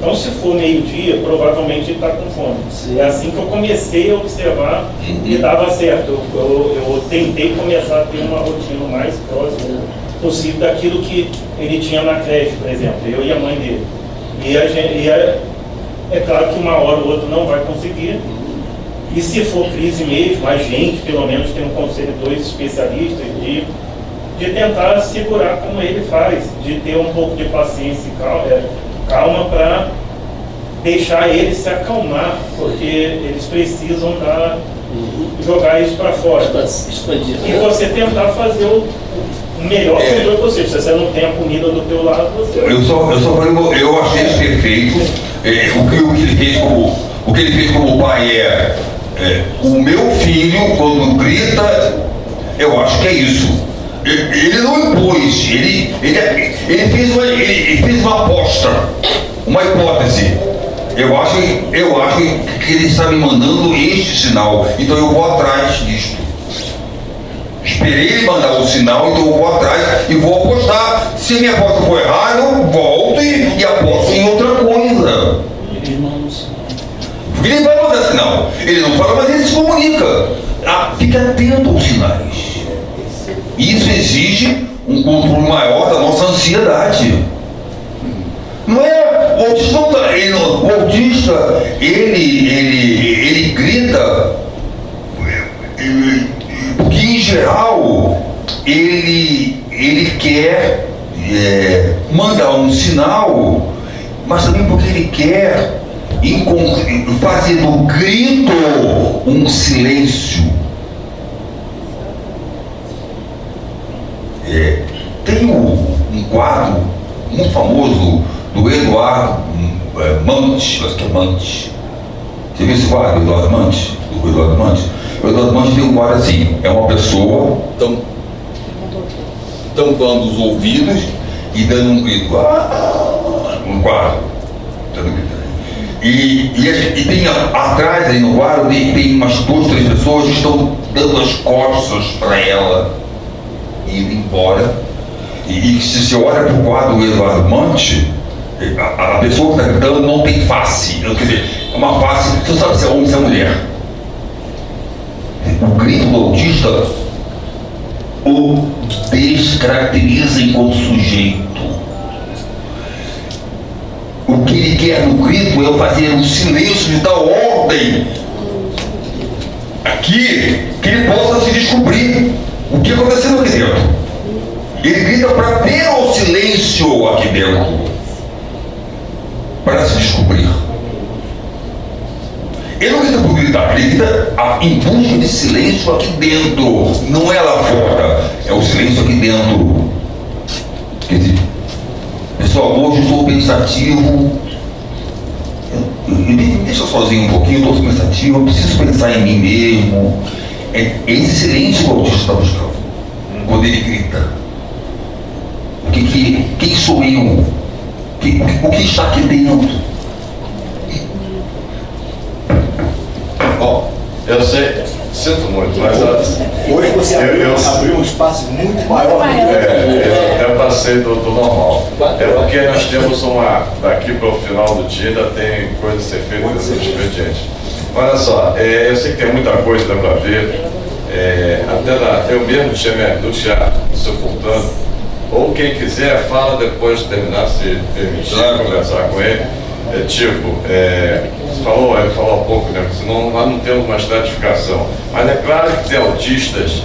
Speaker 7: Então, se for meio-dia, provavelmente ele está com fome. Sim. É assim que eu comecei a observar e dava certo. Eu tentei começar a ter uma rotina mais próxima possível daquilo que ele tinha na creche, por exemplo, eu e a mãe dele. É claro que uma hora ou outra não vai conseguir. E se for crise mesmo, a gente, pelo menos, tem um conselho de 2 especialistas de tentar segurar como ele faz, de ter um pouco de paciência e calma para deixar ele se acalmar, porque eles precisam jogar isso para fora.
Speaker 10: Expandir.
Speaker 2: E
Speaker 7: você tentar fazer o melhor controle possível. Se você não tem a comida do teu lado, você...
Speaker 2: Eu achei isso perfeito. O que ele fez como pai o meu filho, quando grita, eu acho que é isso. Ele não impôs, ele fez uma aposta, uma hipótese. Eu acho que ele está me mandando este sinal, então eu vou atrás disto. Esperei ele mandar o sinal, então eu vou atrás e vou apostar. Se minha aposta for errada, eu volto e aposto em outra coisa. Porque ele vai mandar sinal. Ele não fala, mas ele se comunica. Fique atento aos sinais. Isso exige um controle maior da nossa ansiedade. Não é o autista, ele grita porque em geral ele quer mandar um sinal, mas também porque ele quer fazer do grito um silêncio. Tem um quadro muito famoso do Eduardo Mantes, acho que é Mantes, Você viu esse quadro, o Eduardo Mantes? O Eduardo Mantes tem um quadro assim, é uma pessoa tampando os ouvidos e dando um grito. Um quadro. E tem atrás aí no quadro, tem umas 2, 3 pessoas que estão dando as costas para ela e indo embora. E se você olha para o quadro do Eduardo Mantes, a pessoa que está gritando não tem face. Quer dizer, é uma face, você não sabe se é homem ou se é mulher. O grito do autista o descaracteriza enquanto sujeito. O que ele quer no grito é fazer um silêncio de tal ordem aqui que ele possa se descobrir o que aconteceu aqui dentro. Ele grita para ter o silêncio aqui dentro, para se descobrir. Ele não grita por gritar, ele grita em busca de silêncio aqui dentro. Não é lá fora, é o silêncio aqui dentro. Quer dizer, pessoal, hoje eu estou pensativo. Me deixa sozinho um pouquinho, eu estou pensativo, eu preciso pensar em mim mesmo. É esse silêncio que o autista está buscando. Quando ele grita. Quem sou eu? O que está aqui dentro?
Speaker 1: Bom, eu sei, sinto muito, mas
Speaker 9: hoje você abriu um espaço muito maior.
Speaker 1: Eu passei do normal. É porque nós temos daqui para o final do dia ainda tem coisa a ser feita nesse expediente. Olha só, eu sei que tem muita coisa para ver. Eu mesmo tinha minha dúvida já suportando. Ou quem quiser, fala depois de terminar, se permitir conversar com ele. Você falou há pouco, né? Senão nós não temos uma estratificação. Mas é claro que tem autistas de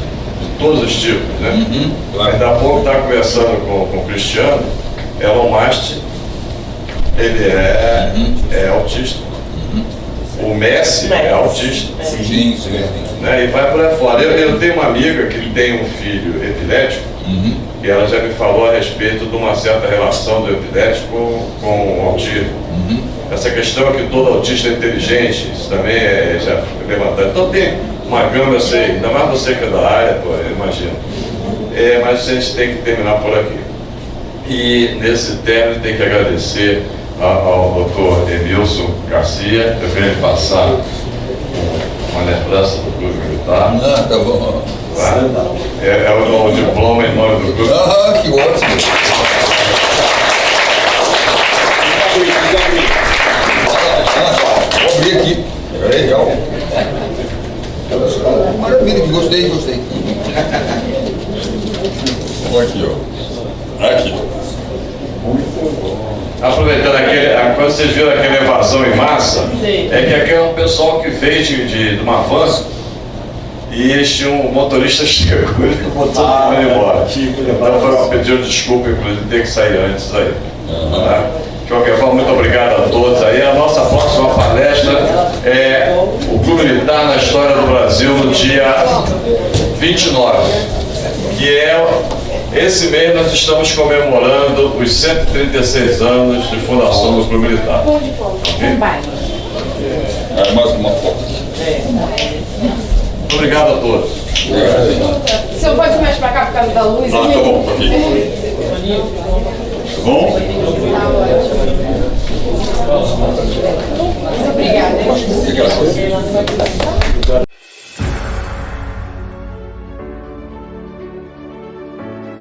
Speaker 1: todos os tipos, né? Ainda há pouco estava conversando com o Cristiano, Elon Musk, ele é autista. O Messi é autista.
Speaker 2: Sim.
Speaker 1: Né? E vai por aí fora. Eu tenho uma amiga que tem um filho epilético, e ela já me falou a respeito de uma certa relação do epilético com o autismo. Essa questão que todo autista é inteligente, isso também já foi levantado. Então tem uma gama, eu sei, ainda mais você que é da área, pô, eu imagino. Mas a gente tem que terminar por aqui. E nesse término tem que agradecer ao doutor Emilson Garcia, eu venho passar uma lembrança do Clube Militar.
Speaker 2: Tá bom.
Speaker 1: É o diploma em nome do clube.
Speaker 2: Que ótimo. Vou abrir aqui. É legal. Maravilha, gostei. Aqui, ó. Aqui.
Speaker 1: Aproveitando quando vocês viram aquela evasão em massa, é que aquele é um pessoal que veio de uma van e eles tinham um motorista chegou e botou todo mundo embora. Então foi um pedido de desculpa, inclusive, ter que sair antes aí. Tá? De qualquer forma, muito obrigado a todos aí. A nossa próxima palestra é o Clube Militar na História do Brasil no dia 29, que esse mês nós estamos comemorando os 136 anos de fundação do Clube Militar. Okay?
Speaker 2: Mais uma foto.
Speaker 1: Muito obrigado a todos.
Speaker 11: O senhor pode ir mais pra cá por causa da luz?
Speaker 1: Tá bom, tá aqui. Tá bom?
Speaker 11: Muito obrigada.